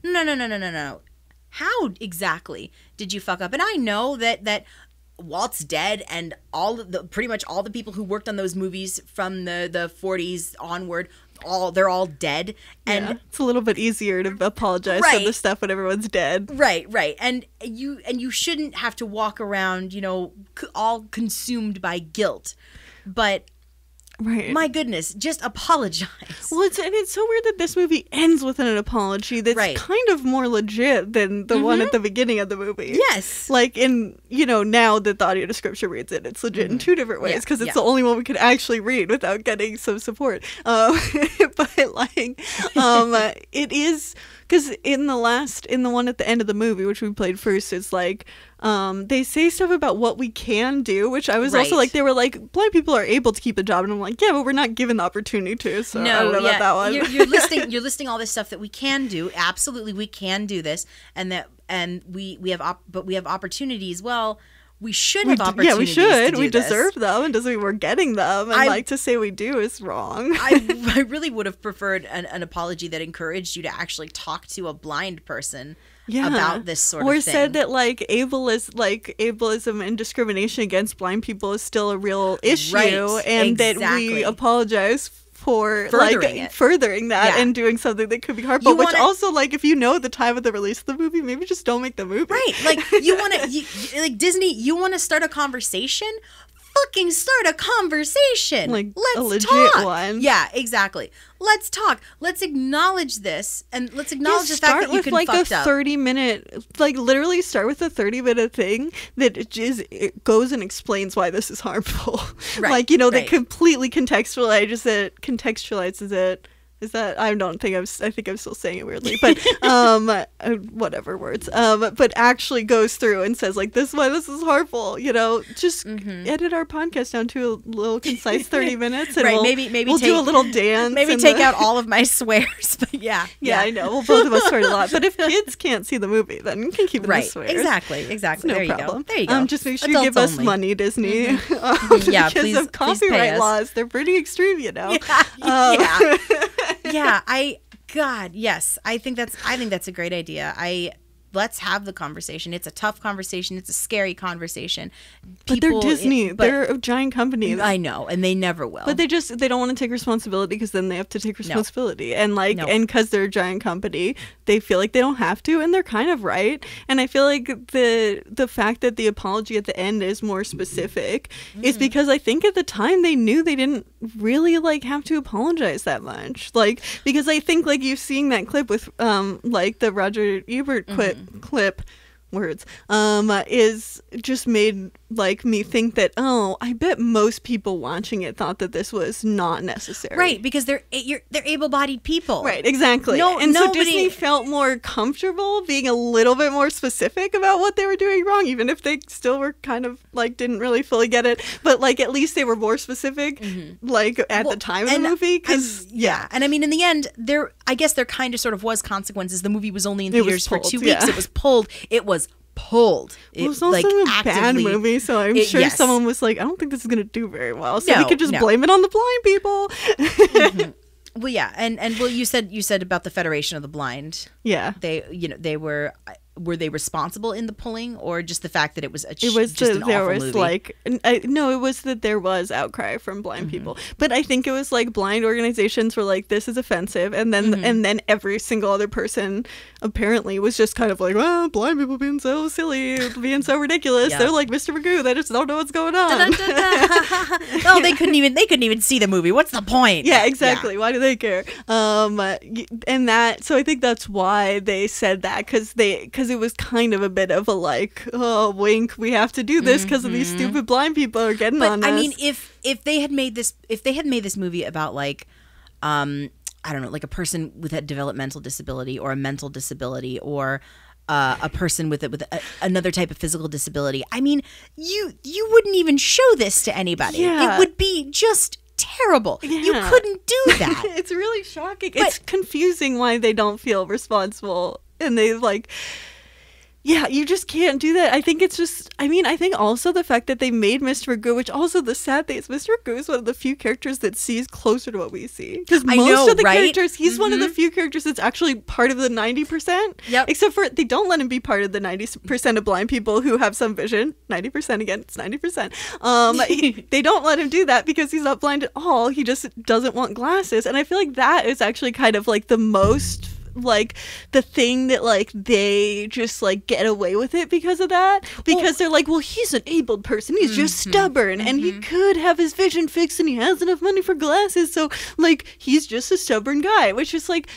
Speaker 3: No. How exactly did you fuck up? And I know that Walt's dead, and pretty much all the people who worked on those movies from the 40s onward, they're all dead. And
Speaker 2: it's a little bit easier to apologize for the stuff when everyone's dead.
Speaker 3: Right. And you shouldn't have to walk around, all consumed by guilt. But
Speaker 2: right.
Speaker 3: My goodness, just apologize.
Speaker 2: Well, it's so weird that this movie ends with an apology that's kind of more legit than the one at the beginning of the movie.
Speaker 3: Yes.
Speaker 2: Now that the audio description reads it, it's legit in 2 different ways, because it's the only one we could actually read without getting some support. But it is, because in the one at the end of the movie, which we played first, it's they say stuff about what we can do, which I was also they were blind people are able to keep a job, and I'm yeah, but we're not given the opportunity to, so I don't know about that one.
Speaker 3: You're listing all this stuff that we can do. Absolutely, we can do this, and we have opportunities. Well, we should have opportunities.
Speaker 2: Yeah, we should.
Speaker 3: To
Speaker 2: we
Speaker 3: do
Speaker 2: deserve
Speaker 3: this.
Speaker 2: them, and doesn't mean we're getting them. And to say we do is wrong.
Speaker 3: I really would have preferred an apology that encouraged you to actually talk to a blind person about this sort of thing.
Speaker 2: Or said that ableism and discrimination against blind people is still a real issue, and that we apologize for furthering that and doing something that could be harmful. Which also, if you know the time of the release of the movie, maybe just don't make the movie.
Speaker 3: Right. You want to, Disney, you want to start a conversation? fucking start a conversation.
Speaker 2: Like,
Speaker 3: let's
Speaker 2: a legit
Speaker 3: talk.
Speaker 2: one.
Speaker 3: Yeah, exactly. Let's talk. Let's acknowledge this, and let's acknowledge the fact that you can
Speaker 2: like
Speaker 3: fucked
Speaker 2: a
Speaker 3: up.
Speaker 2: 30-minute, like literally start with a 30-minute thing that it goes and explains why this is harmful.
Speaker 3: Right,
Speaker 2: Like, you know, they
Speaker 3: right.
Speaker 2: completely contextualizes it. Is that, I don't think I think I'm still saying it weirdly, but whatever words. But actually goes through and says, like, this is why this is harmful. You know, just edit our podcast down to a little concise 30 minutes, and
Speaker 3: Right,
Speaker 2: we'll
Speaker 3: maybe
Speaker 2: we'll
Speaker 3: take-
Speaker 2: do a little dance.
Speaker 3: Maybe
Speaker 2: and
Speaker 3: take out all of my swears, but yeah.
Speaker 2: Yeah, I know. Well, both of us swear a lot. But if kids can't see the movie, then you can keep in the
Speaker 3: Right,
Speaker 2: swears.
Speaker 3: exactly.
Speaker 2: No
Speaker 3: There
Speaker 2: problem.
Speaker 3: you go. There you go.
Speaker 2: Just make sure you give
Speaker 3: Adults
Speaker 2: us
Speaker 3: only.
Speaker 2: money, Disney.
Speaker 3: Yeah,
Speaker 2: because
Speaker 3: please-
Speaker 2: of
Speaker 3: please pay
Speaker 2: copyright
Speaker 3: us.
Speaker 2: laws. They're pretty extreme, you know.
Speaker 3: Yeah. Yeah, God, yes. I think that's a great idea. Let's have the conversation. It's a tough conversation. It's a scary conversation.
Speaker 2: But they're Disney. They're a giant company.
Speaker 3: I know, and they never will.
Speaker 2: But they don't want to take responsibility because then they have to take responsibility. And like,
Speaker 3: No.
Speaker 2: and because they're a giant company, they feel like they don't have to, and they're kind of right. And I feel like the fact that the apology at the end is more specific is because I think at the time they knew they didn't really like have to apologize that much. Like, because I think like you've seen that clip with like the Roger Ebert clip words is just made like me think that, oh, I bet most people watching it thought that this was not necessary.
Speaker 3: right, because they're able-bodied people.
Speaker 2: Right, exactly.
Speaker 3: No,
Speaker 2: and so
Speaker 3: nobody-
Speaker 2: Disney felt more comfortable being a little bit more specific about what they were doing wrong, even if they still were kind of like didn't really fully get it. But like at least they were more specific, like at the time of the movie. Because
Speaker 3: and I mean, in the end, I guess there kind of sort of was consequences. The movie was only in
Speaker 2: It was
Speaker 3: theaters for
Speaker 2: pulled,
Speaker 3: 2 weeks.
Speaker 2: yeah.
Speaker 3: It was pulled. It was pulled.
Speaker 2: it was also a bad movie, so I'm sure
Speaker 3: yes.
Speaker 2: someone was like, I don't think this is going to do very well. So we
Speaker 3: No,
Speaker 2: could just
Speaker 3: no.
Speaker 2: blame it on the blind people.
Speaker 3: Well, yeah, and well, you said about the Federation of the Blind.
Speaker 2: Yeah.
Speaker 3: They were they responsible in the pulling, or just the fact that it was
Speaker 2: It was
Speaker 3: just
Speaker 2: that
Speaker 3: an
Speaker 2: there
Speaker 3: awful
Speaker 2: was
Speaker 3: movie?
Speaker 2: like no, it was that there was outcry from blind people, but I think it was like blind organizations were like, this is offensive, and then every single other person apparently was just kind of like, well, blind people being so silly, being so ridiculous.
Speaker 3: Yeah.
Speaker 2: They're like Mr. Magoo, they just don't know what's going on.
Speaker 3: No, they couldn't even see the movie. What's the point?
Speaker 2: Yeah, exactly. Why do they care? And that, so I think that's why they said that, because it was kind of a bit of a like, oh, wink, we have to do this because of these stupid blind people are getting on us.
Speaker 3: I mean, if they had made this movie about like, I don't know, like a person with a developmental disability or a mental disability or a person with another type of physical disability, I mean, you wouldn't even show this to anybody.
Speaker 2: Yeah.
Speaker 3: It would be just terrible. You
Speaker 2: Yeah.
Speaker 3: couldn't do that.
Speaker 2: It's really shocking. It's confusing why they don't feel responsible, and they like, yeah, you just can't do that. I think it's just, I mean, I think also the fact that they made Mr. Magoo, which also the sad thing is Mr. Magoo is one of the few characters that sees closer to what we see. Because
Speaker 3: I
Speaker 2: most
Speaker 3: know,
Speaker 2: of the
Speaker 3: right?
Speaker 2: characters, he's one of the few characters that's actually part of the 90%.
Speaker 3: Yep.
Speaker 2: Except for they don't let him be part of the 90% of blind people who have some vision. 90% again, it's 90%. They don't let him do that because he's not blind at all. He just doesn't want glasses. And I feel like that is actually kind of like the most, like the thing that like they just like get away with it because of that, because they're like, well, he's an abled person, he's just stubborn, and he could have his vision fixed and he has enough money for glasses, so like he's just a stubborn guy, which is like,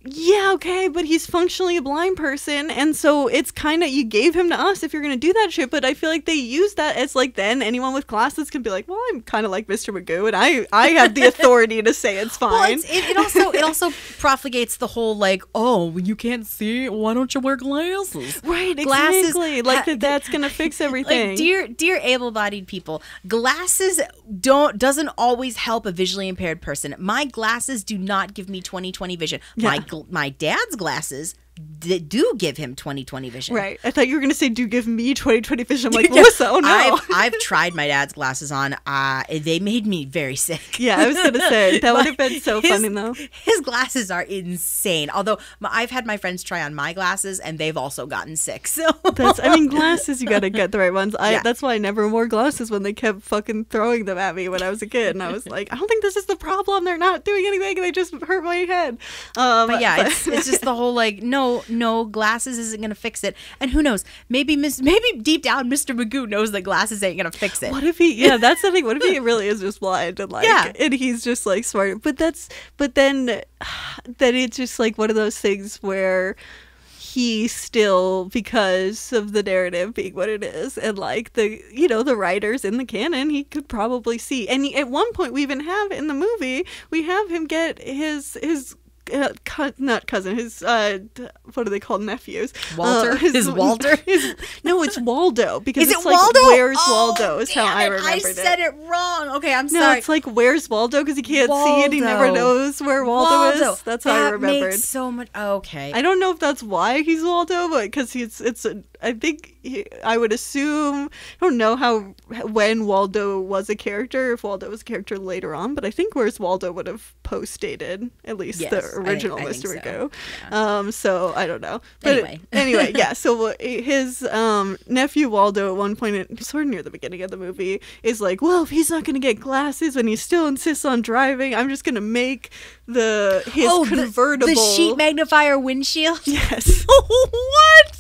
Speaker 2: yeah, okay, but he's functionally a blind person, and so it's kind of, you gave him to us if you're gonna do that shit. But I feel like they use that as like, then anyone with glasses can be like, well, I'm kind of like Mr. Magoo, and I have the authority to say it's fine.
Speaker 3: Well, it also profligates the whole like, oh, you can't see, why don't you wear glasses?
Speaker 2: Right,
Speaker 3: Glasses
Speaker 2: exactly. Like that's gonna fix everything.
Speaker 3: Like, dear able-bodied people, glasses doesn't always help a visually impaired person. My glasses do not give me 20/20 vision.
Speaker 2: Yeah.
Speaker 3: My dad's glasses do give him 20/20 vision.
Speaker 2: Right. I thought you were going to say, do give me 20/20 vision. I'm like, Melissa, oh no.
Speaker 3: I've tried my dad's glasses on. They made me very sick.
Speaker 2: Yeah, I was going to say, that would have been so funny though.
Speaker 3: His glasses are insane. Although I've had my friends try on my glasses and they've also gotten sick. So
Speaker 2: Glasses, you got to get the right ones.
Speaker 3: Yeah.
Speaker 2: That's why I never wore glasses when they kept fucking throwing them at me when I was a kid. And I was like, I don't think this is the problem. They're not doing anything. They just hurt my head.
Speaker 3: But yeah, it's just the whole like, no, no, glasses isn't gonna fix it. And who knows? Maybe deep down, Mr. Magoo knows that glasses ain't gonna fix it.
Speaker 2: What if he? Yeah, that's the thing. What if he really is just blind and like, and he's just like smart? But then it's just like one of those things where he still, because of the narrative being what it is, and like the writers in the canon, he could probably see. And at one point, we even have in the movie, we have him get his not cousin, his what are they called, nephews?
Speaker 3: Walter? Walter?
Speaker 2: No, it's Waldo. Because
Speaker 3: is
Speaker 2: it's
Speaker 3: it
Speaker 2: like,
Speaker 3: Waldo?
Speaker 2: Where's Waldo is how I remembered it.
Speaker 3: I said it wrong. Okay, I'm
Speaker 2: No,
Speaker 3: sorry.
Speaker 2: it's like, where's Waldo? Because he can't see it. He never knows where Waldo is. That's how I remembered.
Speaker 3: That makes so much. Okay.
Speaker 2: I don't know if that's why he's Waldo, but because I think I would assume, I don't know when Waldo was a character, if Waldo was a character later on, but I think Where's Waldo would have post-dated at least the original Mr. Magoo.
Speaker 3: Yeah.
Speaker 2: So I don't know. But anyway, yeah. So his nephew Waldo at one point, sort of near the beginning of the movie, is like, well, if he's not going to get glasses and he still insists on driving, I'm just going to make his convertible.
Speaker 3: The sheet magnifier windshield?
Speaker 2: Yes.
Speaker 3: What?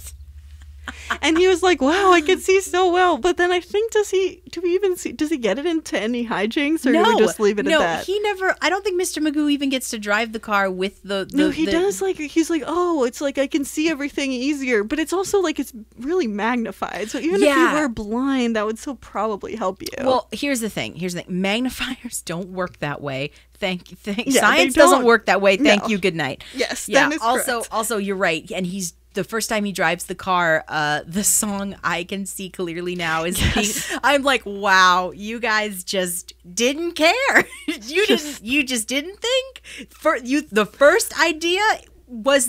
Speaker 2: And he was like, wow, I can see so well. But then I think, does he get it into any hijinks, or do we just leave it at that?
Speaker 3: No, he never, I don't think Mr. Magoo even gets to drive the car with the
Speaker 2: No, he does, like, he's like, oh, it's like I can see everything easier. But it's also like it's really magnified. So even if you were blind, that would still probably help you.
Speaker 3: Well, here's the thing. Magnifiers don't work that way. Thank
Speaker 2: Yeah,
Speaker 3: Science doesn't work that way. Thank you. Good night.
Speaker 2: Yes.
Speaker 3: Yeah.
Speaker 2: That is correct.
Speaker 3: Also, you're right. And the first time he drives the car, the song "I Can See Clearly Now" is. I'm like, wow, you guys just didn't care. You just didn't think. The first idea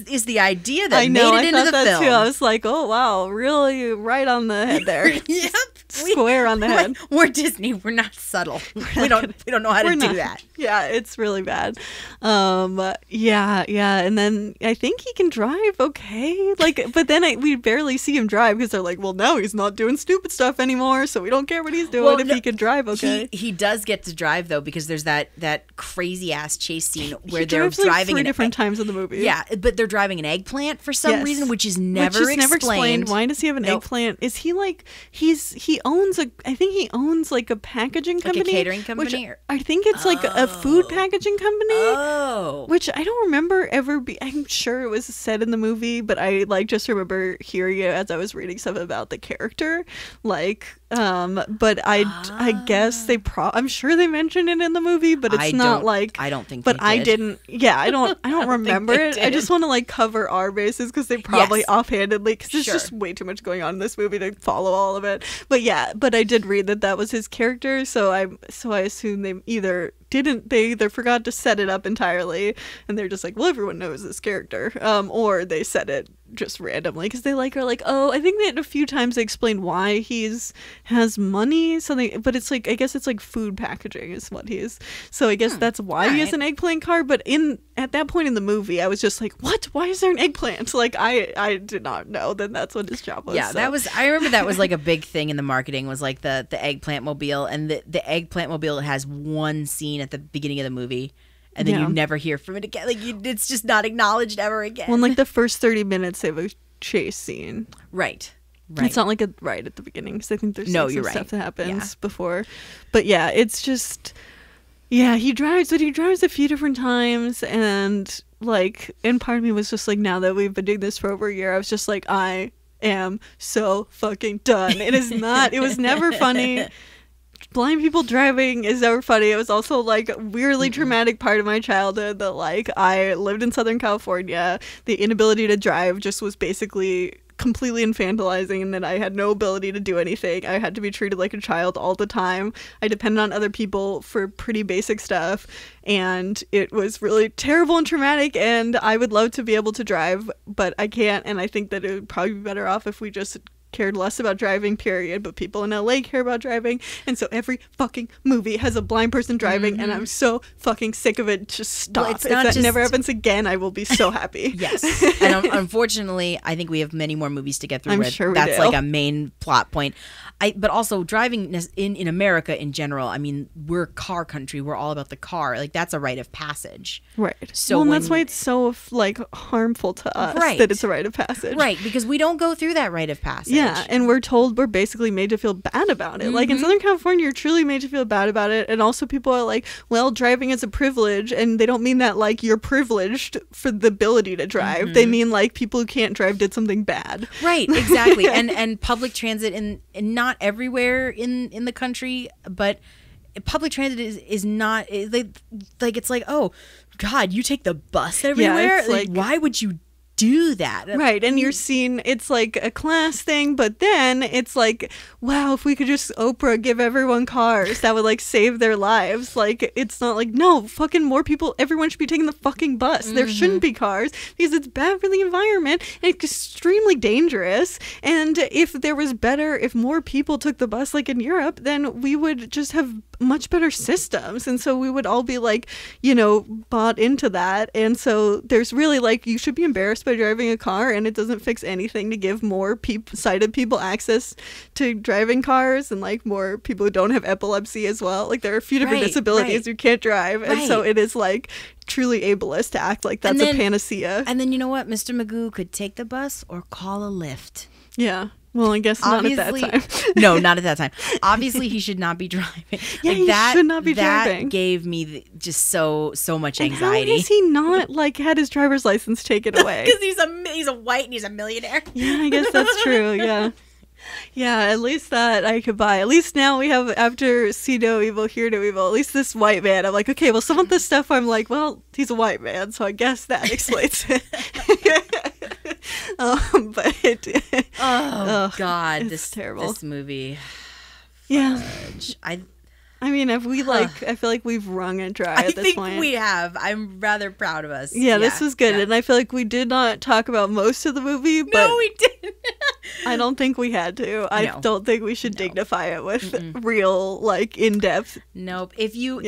Speaker 3: is the idea that made it into the film.
Speaker 2: Too. I was like, oh wow, really right on the head there.
Speaker 3: Yep.
Speaker 2: Square on the head.
Speaker 3: We're Disney. We're not subtle. We don't know how to do that.
Speaker 2: Yeah, it's really bad. Yeah, and then I think he can drive okay. Like, but then we barely see him drive because they're like, well, now he's not doing stupid stuff anymore, so we don't care what he's doing he can drive okay.
Speaker 3: He does get to drive though, because there's that crazy ass chase scene where
Speaker 2: he
Speaker 3: they're
Speaker 2: drives,
Speaker 3: driving
Speaker 2: like, 3 different times in the movie.
Speaker 3: Yeah, but they're driving an eggplant for some reason, which is never explained.
Speaker 2: Why does he have an eggplant? Is he like he owns like a packaging company,
Speaker 3: like a catering company?
Speaker 2: I think it's like a food packaging company.
Speaker 3: Oh,
Speaker 2: which I don't remember ever I'm sure it was said in the movie, but I like just remember hearing it as I was reading stuff about the character. Like, but I guess I'm sure they mentioned it in the movie, but it's not like
Speaker 3: I don't think.
Speaker 2: But
Speaker 3: I
Speaker 2: didn't. Yeah, I don't remember it. I just want to like cover our bases because they probably offhandedly, because there's just way too much going on in this movie to follow all of it. But yeah, but I did read that was his character, so I assume they either forgot to set it up entirely and they're just like, well, everyone knows this character, or they said it just randomly because they are like, oh, I think that a few times they explained why has money, but it's like, I guess it's like food packaging is what he is, so I guess that's why he has an eggplant car. But at that point in the movie I was just like, what, why is there an eggplant? Like I did not know that that's what his job was.
Speaker 3: I remember that was like a big thing in the marketing, was like the eggplant mobile, and the eggplant mobile has one scene at the beginning of the movie, and then you never hear from it again. Like, it's just not acknowledged ever again.
Speaker 2: Well, in like the first 30 minutes, they have a chase scene.
Speaker 3: Right.
Speaker 2: It's not like right at the beginning, because I think there's some stuff that happens before. But yeah, it's just, he drives a few different times, and part of me was just like, now that we've been doing this for over a year, I was just like, I am so fucking done. It was never funny. Blind people driving is never funny. It was also like a weirdly traumatic part of my childhood that like I lived in Southern California. The inability to drive just was basically completely infantilizing, and that I had no ability to do anything. I had to be treated like a child all the time. I depended on other people for pretty basic stuff, and it was really terrible and traumatic, and I would love to be able to drive, but I can't, and I think that it would probably be better off if we just cared less about driving, period, but people in LA care about driving, and so every fucking movie has a blind person driving, and I'm so fucking sick of it. Just stop.
Speaker 3: Well, if
Speaker 2: that never happens again, I will be so happy.
Speaker 3: Yes. And unfortunately, I think we have many more movies to get through.
Speaker 2: I'm sure we
Speaker 3: that's
Speaker 2: do.
Speaker 3: like a main plot point. But also driving in America in general, I mean, we're car country. We're all about the car. Like, that's a rite of passage.
Speaker 2: Right.
Speaker 3: So
Speaker 2: and that's why it's so like harmful to us that it's a rite of passage.
Speaker 3: Right, because we don't go through that rite of passage.
Speaker 2: Yeah, and we're told we're basically made to feel bad about it. Like in Southern California, you're truly made to feel bad about it. And also people are like, well, driving is a privilege, and they don't mean that like you're privileged for the ability to drive. They mean like people who can't drive did something bad.
Speaker 3: Right, exactly. and public transit in not everywhere in the country, but public transit is not like it's like, oh God, you take the bus everywhere?
Speaker 2: It's like,
Speaker 3: why would you do that?
Speaker 2: Right, and you're seeing it's like a class thing, but then it's like, wow, if we could just Oprah give everyone cars, that would like save their lives. Like, it's not like, no, fucking more people, everyone should be taking the fucking bus. There shouldn't be cars because it's bad for the environment and it's extremely dangerous. And if more people took the bus like in Europe, then we would just have much better systems, and so we would all be like, you know, bought into that. And so there's really like, you should be embarrassed by driving a car, and it doesn't fix anything to give more sighted people access to driving cars, and like more people who don't have epilepsy as well. Like there are a few different disabilities you can't drive, and so it is like truly ableist to act like that's a panacea.
Speaker 3: And then you know what, Mr. Magoo could take the bus or call a Lyft.
Speaker 2: Yeah. Well, I guess not at that time.
Speaker 3: No, not at that time. Obviously, he should not be driving.
Speaker 2: Yeah, he should not be driving.
Speaker 3: That gave me just so much anxiety.
Speaker 2: And how has he not like had his driver's license taken away?
Speaker 3: Because he's a white and he's a millionaire.
Speaker 2: Yeah, I guess that's true. Yeah. Yeah, at least that I could buy. At least now we have, after see no evil, hear no evil, at least this white man. I'm like, okay, well, some of this stuff I'm like, well, he's a white man, so I guess that explains it.
Speaker 3: God,
Speaker 2: it's terrible.
Speaker 3: This movie.
Speaker 2: Yeah.
Speaker 3: Fudge.
Speaker 2: I mean, if we like, I feel like we've wrung it dry at this point.
Speaker 3: I think we have. I'm rather proud of us.
Speaker 2: Yeah, this was good. Yeah. And I feel like we did not talk about most of the movie, but
Speaker 3: no, we didn't.
Speaker 2: I don't think we had to. I don't think we should dignify it with real, like, in-depth.
Speaker 3: Nope. If you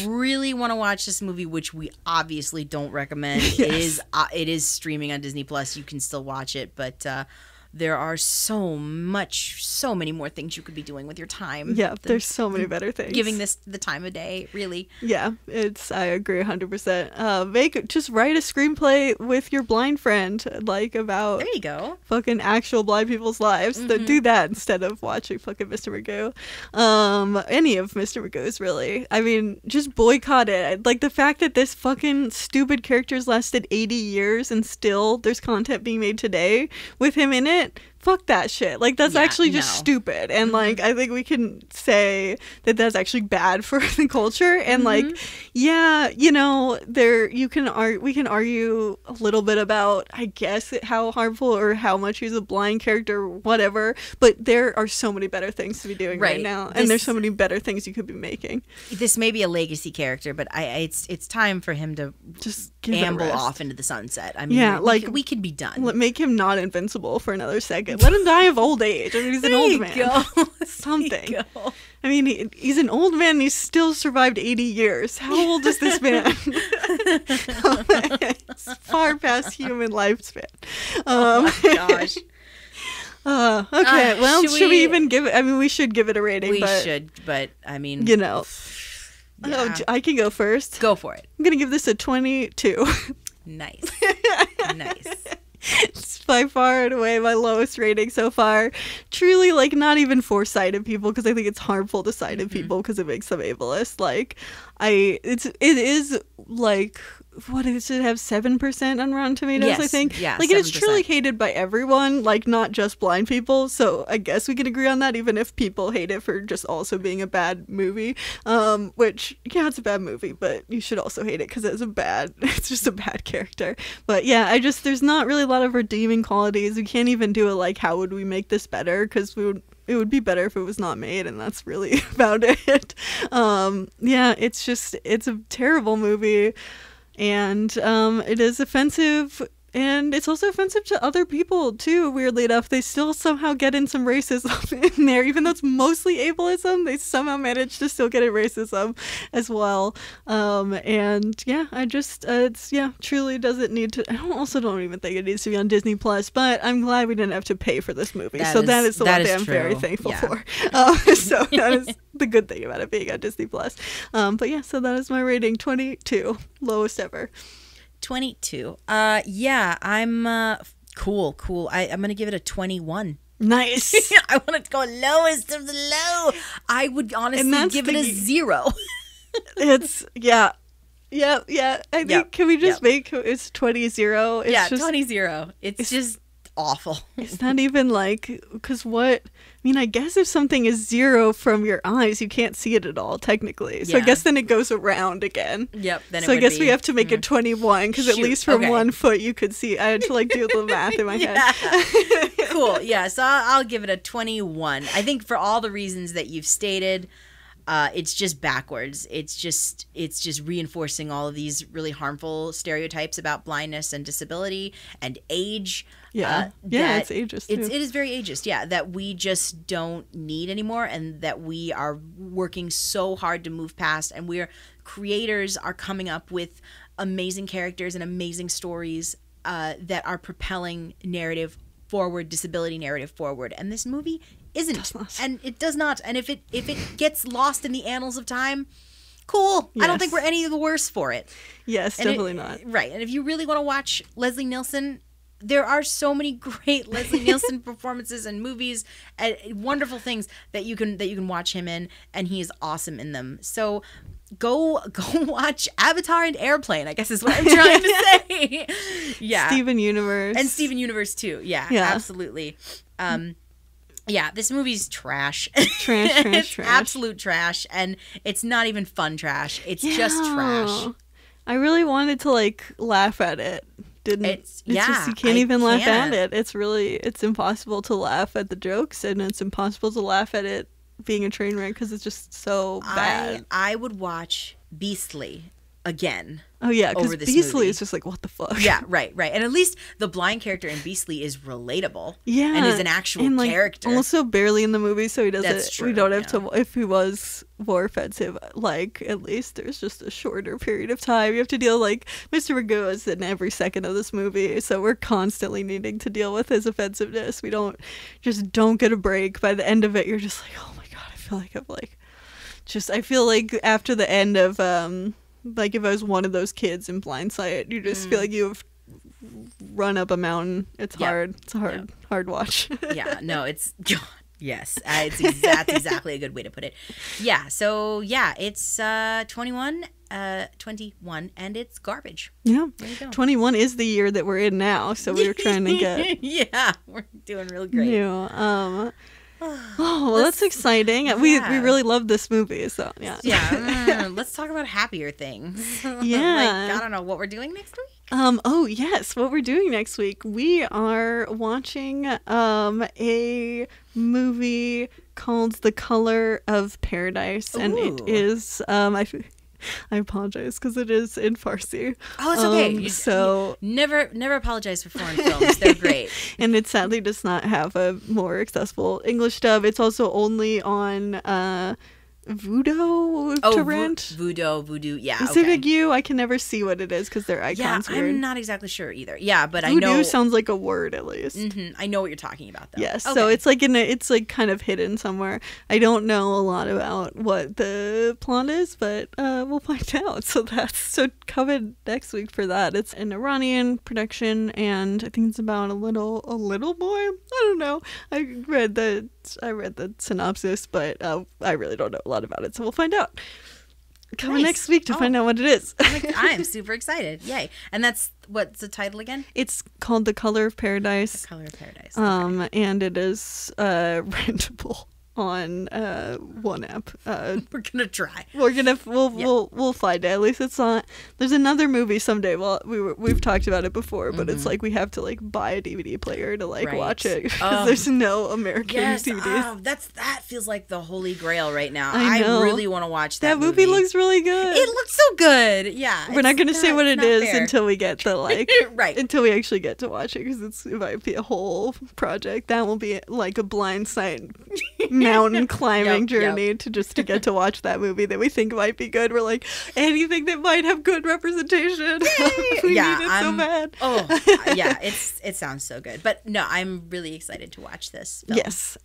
Speaker 3: really want to watch this movie, which we obviously don't recommend, it is streaming on Disney Plus. You can still watch it, but there are so many more things you could be doing with your time.
Speaker 2: Yeah, there's so many better things.
Speaker 3: Giving this the time of day, really.
Speaker 2: Yeah, I agree 100%. Just write a screenplay with your blind friend, like about
Speaker 3: there you go,
Speaker 2: fucking actual blind people's lives. Do that instead of watching fucking Mr. Magoo. Any of Mr. Magoo's, really. I mean, just boycott it. Like the fact that this fucking stupid character's lasted 80 years and still there's content being made today with him in it. Fuck that shit. Like that's actually just stupid. And like I think we can say that that's actually bad for the culture. And like, yeah, you know, we can argue a little bit about, I guess, how harmful or how much he's a blind character or whatever. But there are so many better things to be doing right now, and there's so many better things you could be making.
Speaker 3: This may be a legacy character, but it's time for him to just amble off into the sunset. I mean, yeah, we could be done.
Speaker 2: Make him not invincible for another second. Let him die of old age. I mean, he's an old man. Something. I mean, he's an old man and he's still survived 80 years. How old is this man? It's far past human lifespan.
Speaker 3: Oh my gosh.
Speaker 2: Okay, well, should we even give it? I mean, we should give it a rating.
Speaker 3: We should, but I mean,
Speaker 2: you know. Yeah. I can go first.
Speaker 3: Go for it.
Speaker 2: I'm going to give this a 22.
Speaker 3: Nice. Nice.
Speaker 2: It's by far and away my lowest rating so far. Truly, like, not even for sighted people, because I think it's harmful to sighted people because it makes them ableist. Like, it is like, what does it have, 7% on Rotten Tomatoes? Yes, I think. Yeah, like 7%. It is truly hated by everyone, like not just blind people. So I guess we can agree on that, even if people hate it for just also being a bad movie. Which, yeah, it's a bad movie, but you should also hate it because it's just a bad character. But yeah, there's not really a lot of redeeming qualities. We can't even do it like, how would we make this better? Because it would be better if it was not made, and that's really about it. Yeah, it's a terrible movie. And it is offensive And it's also offensive to other people, too, weirdly enough. They still somehow get in some racism in there. Even though it's mostly ableism, they somehow manage to still get in racism as well. And yeah, truly doesn't need to. I also don't even think it needs to be on Disney Plus, but I'm glad we didn't have to pay for this movie. That is the one thing I'm very thankful for. So that is the good thing about it being on Disney Plus. But yeah, so that is my rating, 22, lowest ever.
Speaker 3: 22. Yeah, I'm cool. I'm gonna give it a 21.
Speaker 2: Nice.
Speaker 3: I want to go lowest of the low. I would honestly give it a 0.
Speaker 2: It's yeah. I think can we just make it's 20-0? It's
Speaker 3: just,
Speaker 2: just
Speaker 3: 20-0. It's just awful.
Speaker 2: It's not even like, because what I mean, I guess if something is 0 from your eyes, you can't see it at all technically. So I guess then it goes around again.
Speaker 3: Yep. Then
Speaker 2: so I guess we have to make it 21 because at least from 1 foot you could see. I had to like do the math in my head.
Speaker 3: Cool. Yeah. So I'll give it a 21. I think for all the reasons that you've stated. It's just backwards. It's just reinforcing all of these really harmful stereotypes about blindness and disability and age.
Speaker 2: Yeah, it's ageist too.
Speaker 3: It is very ageist. Yeah, that we just don't need anymore, and that we are working so hard to move past. And creators are coming up with amazing characters and amazing stories that are propelling narrative forward, disability narrative forward. And this movie isn't, and it does not. And if it gets lost in the annals of time, cool. Yes. I don't think we're any the worse for it.
Speaker 2: Yes, definitely not.
Speaker 3: Right. And if you really want to watch Leslie Nielsen, there are so many great Leslie Nielsen performances and movies and wonderful things that you can watch him in, and he is awesome in them. So go watch Avatar and Airplane, I guess is what I'm trying to say. Yeah.
Speaker 2: Steven Universe.
Speaker 3: And Steven Universe too. Yeah. Absolutely. Yeah, this movie's trash. Trash. Absolute trash. And it's not even fun trash. It's just trash.
Speaker 2: I really wanted to like laugh at it. It's just you can't even laugh at it. It's impossible to laugh at the jokes, and it's impossible to laugh at it being a train wreck because it's just so bad.
Speaker 3: I would watch Beastly again.
Speaker 2: Oh yeah, because Beastly is just like, what the fuck?
Speaker 3: Yeah, right. And at least the blind character in Beastly is relatable.
Speaker 2: Yeah,
Speaker 3: and is an actual character.
Speaker 2: Also barely in the movie, so he doesn't.
Speaker 3: That's true,
Speaker 2: we don't have to. If he was more offensive, like at least there's just a shorter period of time. You have to deal like Mr. Magoo is in every second of this movie, so we're constantly needing to deal with his offensiveness. We don't get a break. By the end of it, you're just like, oh my god, I feel like after the end of like if I was one of those kids in Blindsight, you just feel like you've run up a mountain. It's hard. It's a hard watch.
Speaker 3: Yeah, no, it's God. Yes, that's exactly a good way to put it. Yeah, so yeah, it's 21, and it's garbage.
Speaker 2: Yeah, there you go. 21 is the year that we're in now, so we were trying to get.
Speaker 3: Yeah, we're doing real great.
Speaker 2: Yeah. Oh, well, that's exciting. Yeah. We really love this movie, so yeah.
Speaker 3: Yeah. Let's talk about happier things.
Speaker 2: Yeah.
Speaker 3: Like, I don't know what we're doing next week.
Speaker 2: Oh yes, what we're doing next week. We are watching a movie called The Color of Paradise. Ooh. And it is I apologize because it is in Farsi.
Speaker 3: Oh, it's okay. You never apologize for foreign films. They're great.
Speaker 2: And it sadly does not have a more accessible English dub. It's also only on Voodoo to rent.
Speaker 3: Voodoo. Yeah.
Speaker 2: Is it Magoo? I can never see what it is because their icons weird.
Speaker 3: I'm not exactly sure either. Yeah, but
Speaker 2: Voodoo
Speaker 3: I know
Speaker 2: sounds like a word at least.
Speaker 3: Mm-hmm. I know what you're talking about though.
Speaker 2: Yes. Okay. So it's like it's like kind of hidden somewhere. I don't know a lot about what the plot is, but we'll find out. So coming next week for that. It's an Iranian production, and I think it's about a little boy. I don't know. I read the synopsis, but I really don't know a lot about it, so we'll find out coming next week to find out what it is.
Speaker 3: I am super excited. Yay. And what's the title again?
Speaker 2: It's called The Color of Paradise.
Speaker 3: The Color of Paradise. Okay.
Speaker 2: And it is rentable on one app.
Speaker 3: We're gonna try.
Speaker 2: We'll find it. At least it's not. There's another movie someday. Well, we've talked about it before, but it's like we have to like buy a DVD player to like watch it because there's no American DVDs.
Speaker 3: Oh, that feels like the holy grail right now.
Speaker 2: I know.
Speaker 3: I really want to watch that
Speaker 2: movie. Looks really good.
Speaker 3: It looks so good. Yeah.
Speaker 2: We're not going to say what it is until we get the like
Speaker 3: right.
Speaker 2: Until we actually get to watch it because it might be a whole project. That will be like a blind mountain climbing journey to get to watch that movie that we think might be good. We're like anything that might have good representation. We need it so bad.
Speaker 3: It sounds so good. But no, I'm really excited to watch this film.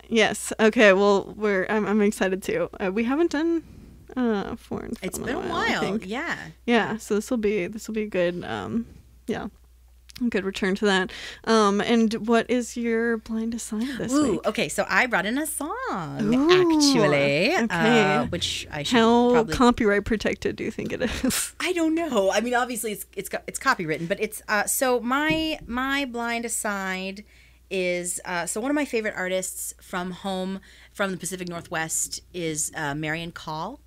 Speaker 2: Yes. Okay. Well, I'm excited too. We haven't done foreign film.
Speaker 3: It's been a while.
Speaker 2: Yeah. So this will be a good. Good return to that. And what is your blind aside this week?
Speaker 3: Okay, so I brought in a song, actually.
Speaker 2: Okay.
Speaker 3: Which I should
Speaker 2: How copyright protected do you think it is?
Speaker 3: I don't know. I mean, obviously it's copywritten, but it's so my blind aside is so one of my favorite artists from the Pacific Northwest is Marian Call.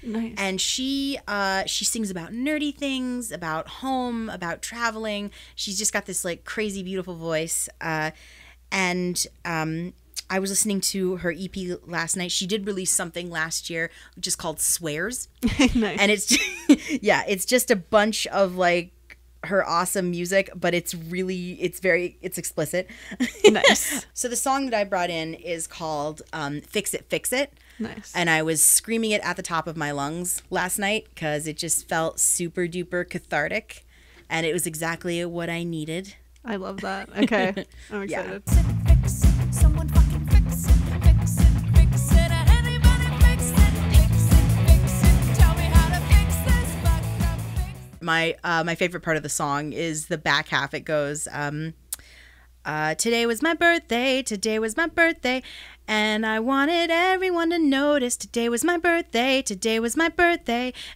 Speaker 2: Nice.
Speaker 3: And she sings about nerdy things, about home, about traveling. She's just got this like crazy beautiful voice. And I was listening to her EP last night. She did release something last year which is called Swears.
Speaker 2: Nice.
Speaker 3: And it's it's just a bunch of like her awesome music, but it's explicit.
Speaker 2: Nice.
Speaker 3: So the song that I brought in is called Fix It, Fix It.
Speaker 2: Nice.
Speaker 3: And I was screaming it at the top of my lungs last night because it just felt super duper cathartic, and it was exactly what I needed.
Speaker 2: I love that. Okay. I'm excited.
Speaker 8: Fix it, someone fucking fix it, fix it, fix it, anybody fix it, fix it, tell me how to fix this, fuck up, fix it.
Speaker 3: My favorite part of the song is the back half. It goes, today was my birthday, and I wanted everyone to notice. Today was my birthday,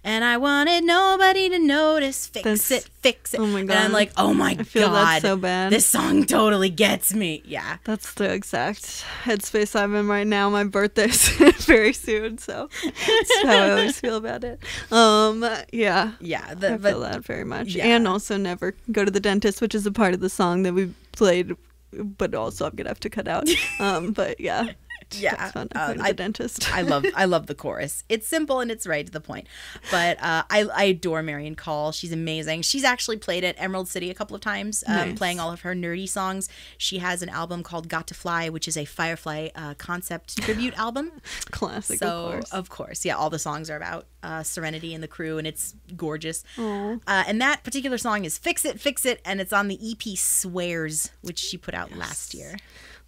Speaker 3: and I wanted nobody to notice. Fix it.
Speaker 2: Oh my God.
Speaker 3: And I'm like, oh my God.
Speaker 2: I feel that's so bad.
Speaker 3: This song totally gets me. Yeah.
Speaker 2: That's the exact headspace I'm in right now. My birthday's very soon, so that's how I always feel about it. Yeah.
Speaker 3: Yeah.
Speaker 2: I feel that very much.
Speaker 3: Yeah.
Speaker 2: And also never go to the dentist, which is a part of the song that we played, but also I'm gonna have to cut out. But yeah.
Speaker 3: Yeah,
Speaker 2: it's fun to go to the dentist.
Speaker 3: I love the chorus. It's simple and it's right to the point. But I adore Marian Call. She's amazing. She's actually played at Emerald City a couple of times,
Speaker 2: Nice.
Speaker 3: playing all of her nerdy songs. She has an album called Got to Fly, which is a Firefly concept tribute album.
Speaker 2: Classic,
Speaker 3: So of course, yeah, all the songs are about Serenity and the crew, and it's gorgeous.
Speaker 2: Aw.
Speaker 3: And that particular song is Fix It, and it's on the EP Swears, which she put out last year.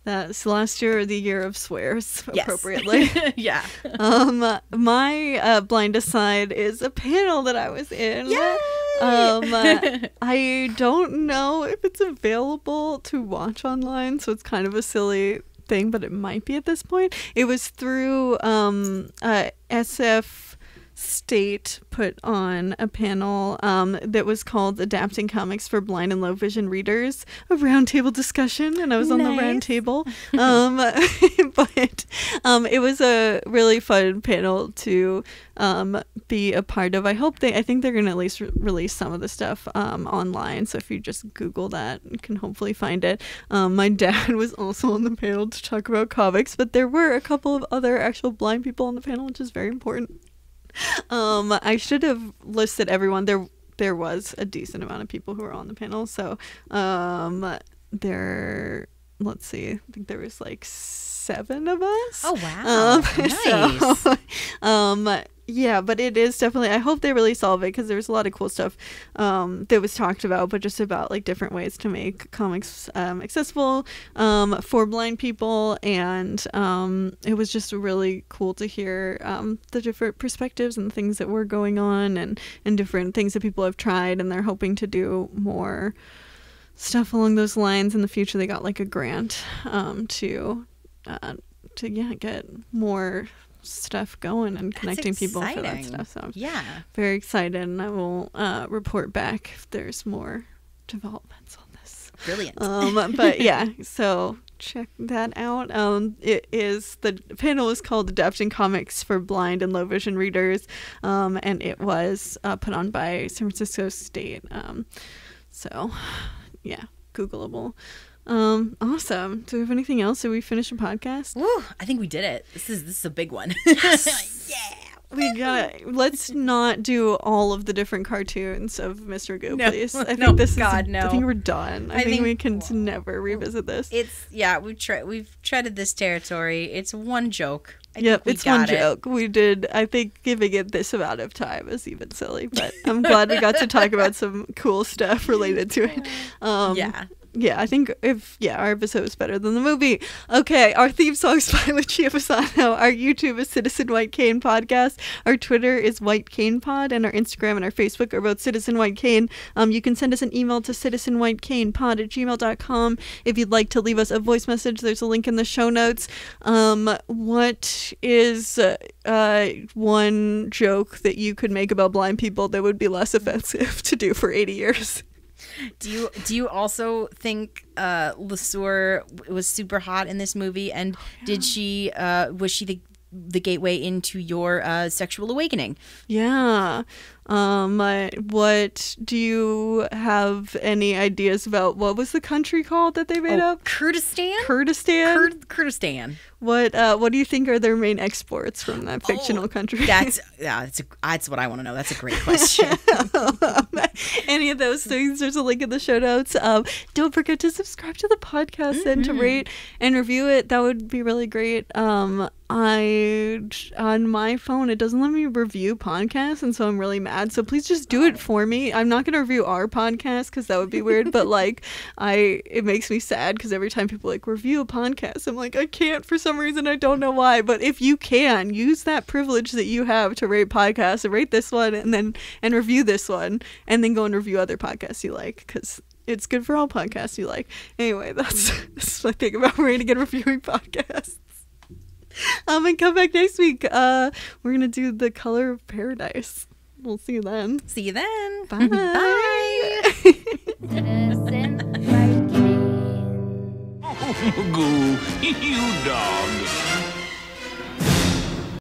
Speaker 2: That's last year, the year of swears,
Speaker 3: Yes.
Speaker 2: appropriately.
Speaker 3: Yeah.
Speaker 2: My blind aside is a panel that I was in.
Speaker 3: Yay!
Speaker 2: I don't know if it's available to watch online, so it's kind of a silly thing, but it might be at this point. It was through SF State put on a panel that was called Adapting Comics for Blind and Low Vision Readers, a roundtable discussion, and I was on the round table. But it was a really fun panel to be a part of. I think they're going to at least release some of the stuff online, so if you just Google that, you can hopefully find it. My dad was also on the panel to talk about comics, but there were a couple of other actual blind people on the panel, which is very important. I should have listed everyone. There was a decent amount of people who were on the panel, so let's see, I think there was like 7 of us.
Speaker 3: Oh wow. Nice.
Speaker 2: So, yeah, but it is definitely, I hope they release all of it because there's a lot of cool stuff that was talked about, but just about like different ways to make comics accessible for blind people, and it was just really cool to hear the different perspectives and things that were going on, and different things that people have tried, and they're hoping to do more stuff along those lines in the future. They got like a grant to get more stuff going and connecting people for that stuff. So
Speaker 3: yeah,
Speaker 2: very excited, and I will report back if there's more developments on this.
Speaker 3: Brilliant.
Speaker 2: But yeah, so check that out. The panel is called Adapting Comics for Blind and Low Vision Readers, and it was put on by San Francisco State. So yeah, Googleable. Awesome. Do we have anything else? Did we finish a podcast?
Speaker 3: Woo, I think we did it. This is a big one.
Speaker 2: Let's not do all of the different cartoons of Mr. Goo, please. I think
Speaker 3: no,
Speaker 2: this
Speaker 3: God,
Speaker 2: is,
Speaker 3: no.
Speaker 2: I think we're done. I think we can never revisit this.
Speaker 3: We've treaded this territory. It's one joke.
Speaker 2: It's one joke. We did. I think giving it this amount of time is even silly, but I'm glad we got to talk about some cool stuff related to it. Yeah, I think our episode was better than the movie. Okay, our theme song is by Lucia Fasano. Our YouTube is Citizen White Cane Podcast. Our Twitter is White Cane Pod, and our Instagram and our Facebook are both Citizen White Cane. You can send us an email to citizenwhitecanepod@gmail.com if you'd like to leave us a voice message. There's a link in the show notes. What is one joke that you could make about blind people that would be less offensive to do for 80 years?
Speaker 3: Do you also think LeSueur was super hot in this movie? And was she the gateway into your sexual awakening?
Speaker 2: Yeah. What do you have any ideas about? What was the country called that they made up?
Speaker 3: Kurdistan.
Speaker 2: Kurdistan. What do you think are their main exports from that fictional country?
Speaker 3: That's what I want to know. That's a great question.
Speaker 2: Any of those things, there's a link in the show notes. Don't forget to subscribe to the podcast and to rate and review it. That would be really great. On my phone, it doesn't let me review podcasts, and so I'm really mad. So please just do it for me. I'm not going to review our podcast because that would be weird, but it makes me sad because every time people review a podcast, I'm like, I can't for some reason. I don't know why. But if you can, use that privilege that you have to rate podcasts and rate this one and review this one, and then go and review other podcasts you like, because it's good for all podcasts you like. Anyway, that's my thing about rating and reviewing podcasts. And come back next week. We're gonna do The Color of Paradise. We'll see you then.
Speaker 3: See you then.
Speaker 2: Bye.
Speaker 3: Bye.
Speaker 1: Citizen White Cane.
Speaker 9: Magoo, you dog.